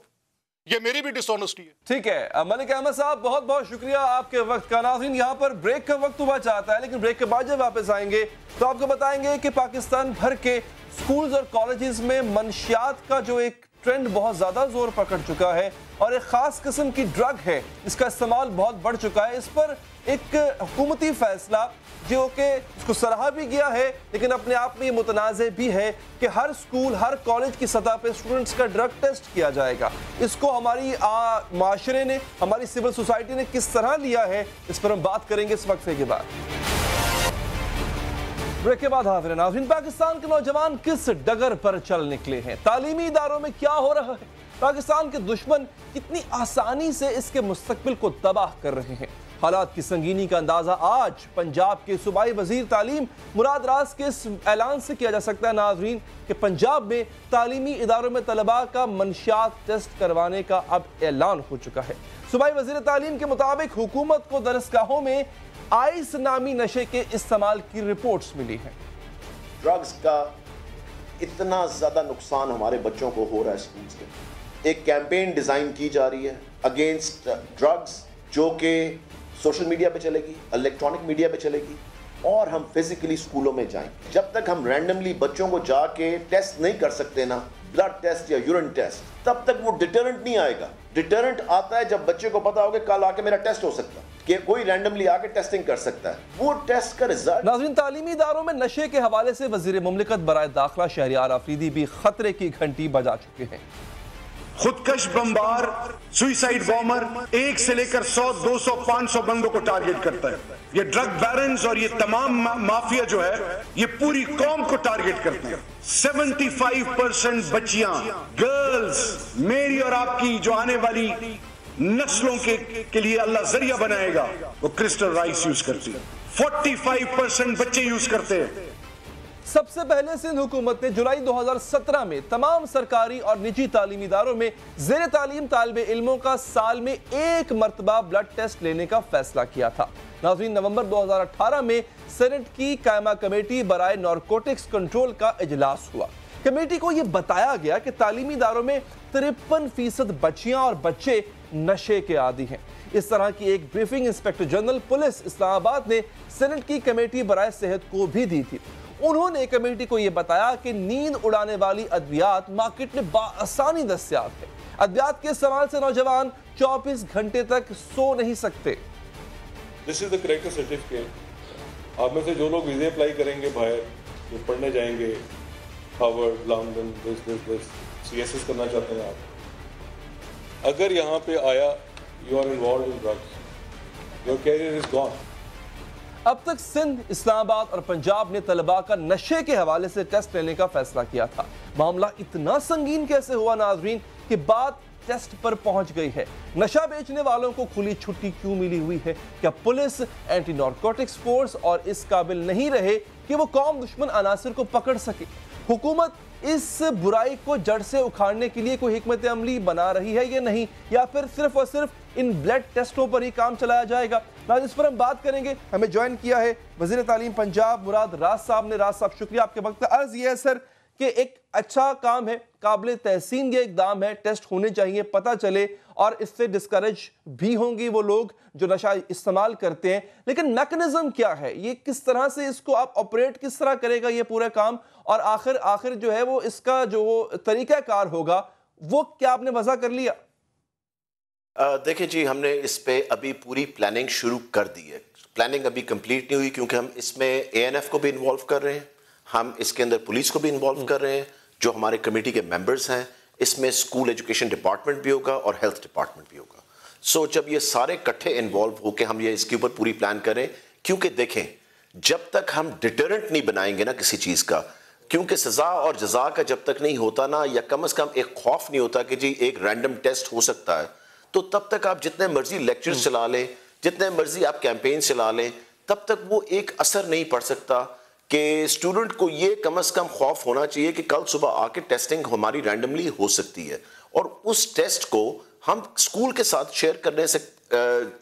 یہ میری بھی ڈس آنیسٹی ہے. ٹھیک ہے ملک احمد صاحب, بہت بہت شکریہ آپ کے وقت کا. ناظرین یہاں پر بریک کا وقت ہوا چاہتا ہے, لیکن بریک کے بعد جب واپس آئیں گے تو آپ کو بتائیں گے کہ پاکستان بھر کے سکولز اور کالجز میں منشیات کا جو ایک ٹرینڈ بہت زیادہ زور پکڑ چکا ہے اور ایک خاص قسم کی ڈرگ ہے, اس کا استعمال بہت بڑھ چکا ہے. اس پر ایک حکومتی فیصلہ جو کہ اس کو سراہا بھی گیا ہے, لیکن اپنے آپ میں یہ متنازع بھی ہے کہ ہر سکول, ہر کالج کی سطح پہ اسٹوڈنٹس کا ڈرگ ٹیسٹ کیا جائے گا. اس کو ہماری معاشرے نے, ہماری سول سوسائٹی نے کس طرح لیا ہے, اس پر ہم بات کریں گے اس وقفے کے بعد. بریک کے بعد حاضر ہیں ناظرین. پاکستان کے نوجوان کس ڈگر پر چل نکلے ہیں؟ تعلیمی اداروں میں کیا ہو رہا ہے؟ پاکستان کے دشمن کتنی آسانی سے اس کے مستقبل کو تباہ کر رہے ہیں؟ حالات کی سنگینی کا اندازہ آج پنجاب کے صوبائی وزیر تعلیم مراد راز کے اس اعلان سے کیا جا سکتا ہے ناظرین کہ پنجاب میں تعلیمی اداروں میں طلباء کا منشیات ٹیسٹ کروانے کا اب اعلان ہو چکا ہے. صوبائی وزیر تعلیم کے مطابق حکومت کو درسگاہوں میں آئس نامی نشے کے استعمال کی رپورٹس ملی ہیں. ڈرگز کا اتنا زیادہ نقصان ہمارے بچوں کو ہو رہا ہے سکولز کے. ایک کیمپین ڈیزائن کی جا رہی ہے اگینسٹ ڈرگز جو کہ سوشل میڈیا پہ چلے گی, الیکٹرانک میڈیا پہ چلے گی, اور ہم فزیکلی سکولوں میں جائیں. جب تک ہم رینڈملی بچوں کو جا کے ٹیسٹ نہیں کر سکتے نا, بلڈ ٹیسٹ یا یورین ٹیسٹ, تب تک وہ ڈیٹرنٹ نہیں آئے گا. ڈیٹرنٹ آتا ہے جب بچے کو پتا ہو کہ کل آ کے میرا ٹیسٹ ہو سکتا ہے, کہ کوئی رینڈملی آ کے ٹیسٹنگ کر سکتا ہے, وہ ٹیسٹ کا رزلٹ. ناظرین, تعلیمی اداروں میں نشے کے حوالے سے وزیر مملکت برائے داخلہ شہریار آفریدی بھی خطرے کی گھنٹی بجا چکے ہیں. خودکش بمبار, سوئسائڈ بامر 1 سے لے کر 100, 200, 500 بندوں کو ٹارگٹ کرتا ہے. یہ ڈرگ بیرنز اور یہ تمام مافیا جو ہے یہ پوری قوم کو ٹارگٹ کرتے ہیں. 75% بچیاں, گرلز, میری اور آپ کی جو آنے والی نسلوں کے لیے اللہ ذریعہ بنائے گا, وہ کرسٹل رائس یوز کرتی ہے. 45% بچے یوز کرتے ہیں. سب سے پہلے سندھ حکومت نے جولائی 2017 میں تمام سرکاری اور نجی تعلیمی اداروں میں زیر تعلیم طالب علموں کا سال میں 1 مرتبہ بلڈ ٹیسٹ لینے کا فیصلہ کیا تھا. ناظرین, نومبر 2018 میں سینٹ کی قائمہ کمیٹی برائے نارکوٹکس کنٹرول کا اجلاس ہوا. کمیٹی کو یہ بتایا گیا کہ تعلیمی اداروں میں 53% بچیاں اور بچے نشے کے عادی ہیں. اس طرح کی ایک بریفنگ انسپیکٹر جنرل پولیس اسلام آباد نے سینٹ کی کمیٹی برائے صحت کو بھی دی تھی. انہوں نے کمیٹی کو یہ بتایا کہ نیند اڑانے والی ادویات مارکیٹ میں بآسانی دستیاب ہے. ادویات کے استعمال سے نوجوان 24 گھنٹے تک سو نہیں سکتے. This is the correct certificate. آپ میں سے جو لوگ ویزے اپلائی کریں گے باہر, جو پڑھنے جائیں گے, ہارورڈ, لندن, CSS کرنا چاہتے ہیں آپ, اگر یہاں پہ آیا you are involved in drugs, your career is gone. اب تک سندھ, اسلام آباد اور پنجاب نے طلباء کا نشے کے حوالے سے ٹیسٹ لینے کا فیصلہ کیا تھا. معاملہ اتنا سنگین کیسے ہوا ناظرین کہ بات ٹیسٹ پر پہنچ گئی ہے. نشہ بیچنے والوں کو کھلی چھٹی کیوں ملی ہوئی ہے؟ کیا پولیس, اینٹی نارکوٹکس فورس اور اس قابل نہیں رہے کہ وہ قوم دشمن عناصر کو پکڑ سکے؟ حکومت اس برائی کو جڑ سے اکھاڑنے کے لیے کوئی حکمت عملی بنا رہی ہے یا نہیں, یا پھر صرف اور صرف ان بلڈ ٹیسٹوں پر ہی کام چلایا جائے گا؟ اس پر ہم بات کریں گے. ہمیں جوائن کیا ہے وزیر تعلیم پنجاب مراد راز صاحب نے. راز صاحب, شکریہ آپ کے وقت کا. عرض یہ ہے سر کہ ایک اچھا کام ہے, قابل تحسین یہ اقدام ہے, ٹیسٹ ہونے چاہیے, پتہ چلے, اور اس سے ڈسکریج بھی ہوں گی وہ لوگ جو نشہ استعمال کرتے ہیں. لیکن میکنزم کیا ہے, یہ کس طرح سے اس کو آپ آپریٹ کس طرح کرے گا یہ پورا کام, اور آخر جو ہے وہ اس کا جو طریقہ کار ہوگا وہ کیا آپ نے وضع کر لیا؟ دیکھیں جی, ہم نے اس پہ ابھی پوری پلاننگ شروع کر دی ہے. پلاننگ ابھی کمپلیٹ نہیں ہوئی کیونکہ ہم اس میں ANF کو بھی انوالو کر رہے ہیں, ہم اس کے اندر پولیس کو بھی انوالو کر رہے ہیں جو ہمارے کمیٹی کے ممبرز ہیں. اس میں اسکول ایجوکیشن ڈپارٹمنٹ بھی ہوگا اور ہیلتھ ڈپارٹمنٹ بھی ہوگا. سو جب یہ سارے کٹھے انوالو ہو کے ہم یہ اس کے اوپر پوری پلان کریں, کیونکہ دیکھیں جب تک ہم ڈیٹرنٹ نہیں بنائیں گے نا کسی چیز کا, کیونکہ سزا اور جزا کا جب تک نہیں ہوتا نا, یا کم از کم ایک خوف نہیں ہوتا کہ جی ایک رینڈم ٹیسٹ ہو سکتا ہے, تو تب تک آپ جتنے مرضی لیکچرز چلا لیں, جتنے مرضی آپ کیمپین چلا لیں, تب تک وہ ایک اثر نہیں پڑ سکتا. کہ اسٹوڈنٹ کو یہ کم از کم خوف ہونا چاہیے کہ کل صبح آ کے ٹیسٹنگ ہماری رینڈملی ہو سکتی ہے, اور اس ٹیسٹ کو ہم اسکول کے ساتھ شیئر کرنے سے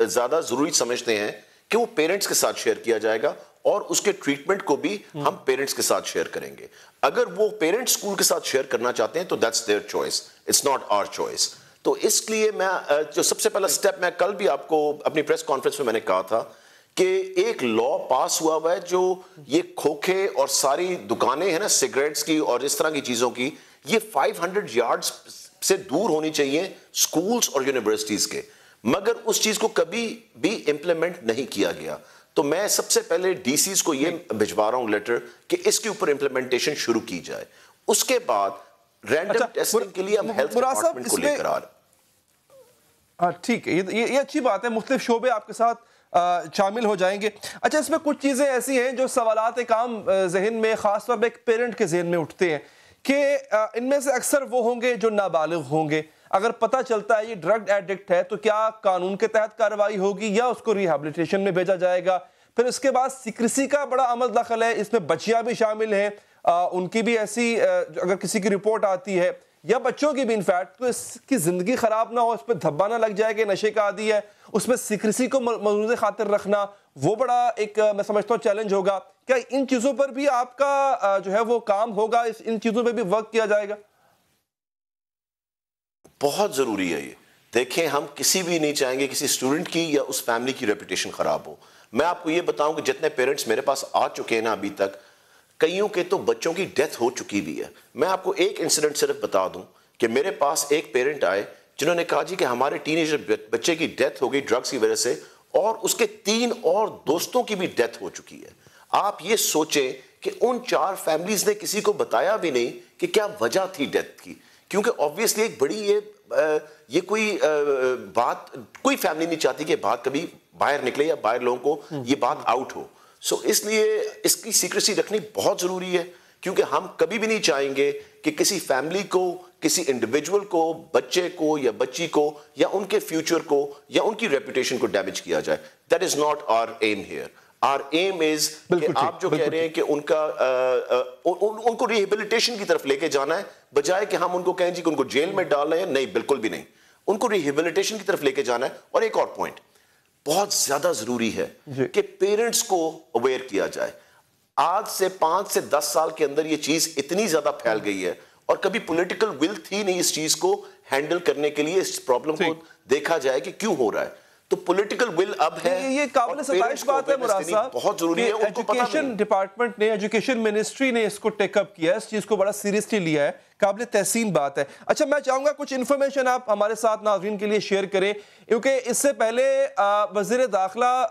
زیادہ ضروری سمجھتے ہیں کہ وہ پیرنٹس کے ساتھ شیئر کیا جائے گا, اور اس کے ٹریٹمنٹ کو بھی ہم پیرنٹس کے ساتھ شیئر کریں گے. اگر وہ پیرنٹس اسکول کے ساتھ شیئر کرنا چاہتے ہیں تو that's their choice, it's not our choice. تو اس لیے میں جو سب سے پہلا سٹیپ, میں کل بھی آپ کو اپنی پریس کانفرنس میں نے کہا تھا کہ ایک لا پاس ہوا ہوا ہے جو یہ کھوکھے اور ساری دکانیں ہیں نا سگریٹس کی اور اس طرح کی چیزوں کی, یہ 500 یارڈز سے دور ہونی چاہیے سکولز اور یونیورسٹیز کے, مگر اس چیز کو کبھی بھی امپلیمنٹ نہیں کیا گیا. تو میں سب سے پہلے ڈی سیز کو یہ بھجوا رہا ہوں لیٹر کہ اس کے اوپر امپلیمنٹیشن شروع کی جائے. اس کے بعد رینڈم ٹیسٹنگ کے لیے ہم ہیلتھ ڈپارٹمنٹ کو لے کر آ رہے ہیں. ٹھیک ہے, یہ اچھی بات ہے, مختلف شعبے آپ کے ساتھ شامل ہو جائیں گے. اچھا, اس میں کچھ چیزیں ایسی ہیں جو سوالات عام ذہن میں, خاص طور پہ ایک پیرنٹ کے ذہن میں اٹھتے ہیں کہ ان میں سے اکثر وہ ہوں گے جو نابالغ ہوں گے. اگر پتہ چلتا ہے یہ ڈرگ ایڈکٹ ہے تو کیا قانون کے تحت کارروائی ہوگی یا اس کو ریہیبلیٹیشن میں بھیجا جائے گا؟ پھر اس کے بعد سیکریسی کا بڑا عمل دخل ہے, اس میں بچیاں بھی شامل ہیں, ان کی بھی ایسی اگر کسی کی رپورٹ آتی ہے یا بچوں کی بھی انفیکٹ, تو اس کی زندگی خراب نہ ہو, اس پہ دھبا نہ لگ جائے کہ نشے کا عادی ہے, اس میں سیکریسی کو ملحوظ خاطر رکھنا وہ بڑا ایک میں سمجھتا ہوں چیلنج ہوگا. کیا ان چیزوں پر بھی آپ کا جو ہے وہ کام ہوگا, ان چیزوں پہ بھی ورک کیا جائے گا؟ بہت ضروری ہے یہ. دیکھیں, ہم کسی بھی نہیں چاہیں گے کسی اسٹوڈنٹ کی یا اس فیملی کی ریپوٹیشن خراب ہو. میں آپ کو یہ بتاؤں کہ جتنے پیرنٹس میرے پاس آ چکے ہیں نا ابھی تک, کئیوں کے تو بچوں کی ڈیتھ ہو چکی بھی ہے. میں آپ کو ایک انسیڈنٹ صرف بتا دوں کہ میرے پاس ایک پیرنٹ آئے جنہوں نے کہا جی کہ ہمارے ٹینیجر بچے کی ڈیتھ ہو گئی ڈرگز کی وجہ سے اور اس کے 3 اور دوستوں کی بھی ڈیتھ ہو چکی ہے. آپ یہ سوچیں کہ ان 4 فیملیز نے کسی کو بتایا بھی نہیں کہ کیا وجہ تھی ڈیتھ کی, کیونکہ آبویسلی ایک بڑی یہ کوئی بات کوئی فیملی نہیں چاہتی کہ بات کبھی باہر نکلے یا باہر لوگوں کو یہ بات آؤٹ ہو. سو اس لیے اس کی سیکریسی رکھنی بہت ضروری ہے, کیونکہ ہم کبھی بھی نہیں چاہیں گے کہ کسی فیملی کو, کسی انڈیویجول کو, بچے کو یا بچی کو یا ان کے فیوچر کو یا ان کی ریپوٹیشن کو ڈیمیج کیا جائے. That is not our aim here. Our aim is کہ آپ جو کہہ رہے ہیں کہ ان کو ریہیبلیٹیشن کی طرف لے کے جانا ہے, بجائے کہ ہم ان کو کہیں جی کہ ان کو جیل میں ڈال رہے ہیں. نہیں, بالکل بھی نہیں. ان کو ریہیبلیٹیشن کی طرف لے کے جانا ہے. اور ایک اور پوائنٹ بہت زیادہ ضروری ہے کہ پیرنٹس کو اویئر کیا جائے. آج سے 5 سے 10 سال کے اندر یہ چیز اتنی زیادہ پھیل گئی ہے اور کبھی پولیٹیکل ول تھی نہیں اس چیز کو ہینڈل کرنے کے لیے, اس پرابلم کو دیکھا جائے کہ کیوں ہو رہا ہے. تو پولیٹیکل ول اب ہے. یہ قابل ستائش بات ہے مراد صاحب, بہت ضروری ہے. ایجوکیشن ڈپارٹمنٹ نے, ایجوکیشن منسٹری نے اس کو ٹیک اپ کیا ہے, اس چیز کو بڑا سیریسلی لیا ہے, قابل تحسین بات ہے. اچھا, میں چاہوں گا کچھ انفارمیشن آپ ہمارے ساتھ ناظرین کے لیے شیئر کریں, کیونکہ اس سے پہلے وزیر داخلہ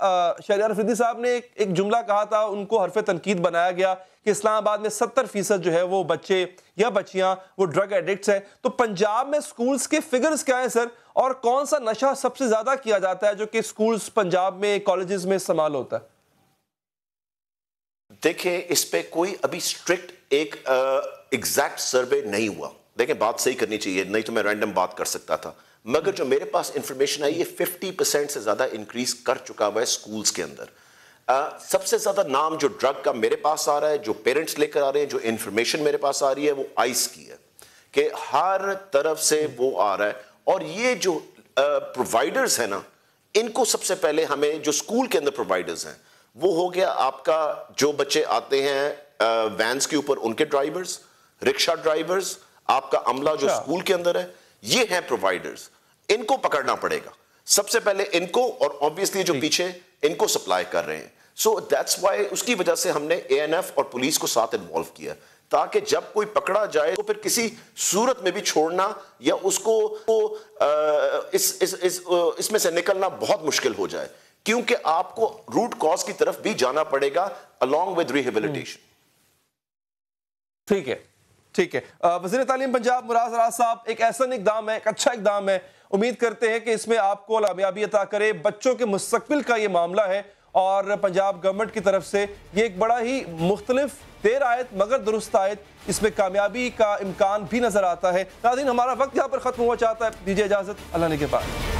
شہریار افریدی صاحب نے ایک جملہ کہا تھا, ان کو حرف تنقید بنایا گیا کہ اسلام آباد میں 70% جو ہے وہ بچے یا بچیاں وہ ڈرگ ایڈکٹس ہیں. تو پنجاب میں سکولز کے فگرز کیا ہیں سر, اور کون سا نشہ سب سے زیادہ کیا جاتا ہے جو کہ سکولز پنجاب میں, کالجز میں استعمال ہوتا ہے؟ دیکھیں, اس پہ کوئی ابھی سٹرکٹ ایک ایگزیکٹ سروے نہیں ہوا. دیکھیں, بات صحیح کرنی چاہیے, نہیں تو میں رینڈم بات کر سکتا تھا, مگر جو میرے پاس انفارمیشن آئی یہ 50% سے زیادہ انکریز کر چکا ہوا ہے سکولز کے اندر. سب سے زیادہ نام جو ڈرگ کا میرے پاس آ رہا ہے, جو پیرنٹس لے کر آ رہے ہیں, جو انفارمیشن میرے پاس آ رہی ہے, وہ آئس کی ہے کہ ہر طرف سے وہ آ رہا ہے. اور یہ جو پرووائڈرز ہیں نا, ان کو سب سے پہلے ہمیں جو سکول کے اندر پرووائڈرز ہیں وہ ہو گیا آپ کا, جو بچے آتے ہیں وینز کے اوپر ان کے ڈرائیورز, رکشہ ڈرائیورز, آپ کا عملہ جو سکول کے اندر ہے, یہ ہیں پرووائڈرز. ان کو پکڑنا پڑے گا سب سے پہلے ان کو, اور obviously جو پیچھے ان کو سپلائی کر رہے ہیں. سو دیٹس وائی اس کی وجہ سے ہم نے ANF اور پولیس کو ساتھ انوالو کیا, تاکہ جب کوئی پکڑا جائے تو پھر کسی صورت میں بھی چھوڑنا یا اس کو اس میں سے نکلنا بہت مشکل ہو جائے, کیونکہ آپ کو روٹ کاز کی طرف بھی جانا پڑے گا along with rehabilitation. ٹھیک ہے, ٹھیک ہے. وزیر تعلیم پنجاب مراز راز صاحب, ایک احسن اقدام ہے, ایک اچھا اقدام ہے. امید کرتے ہیں کہ اس میں آپ کو کامیابی عطا کرے. بچوں کے مستقبل کا یہ معاملہ ہے اور پنجاب گورنمنٹ کی طرف سے یہ ایک بڑا ہی مختلف, دیر آیت مگر درست آیت, اس میں کامیابی کا امکان بھی نظر آتا ہے. ناظرین, ہمارا وقت یہاں پر ختم ہوا چاہتا ہے, دیجیے اجازت, اللہ نے کے پاس.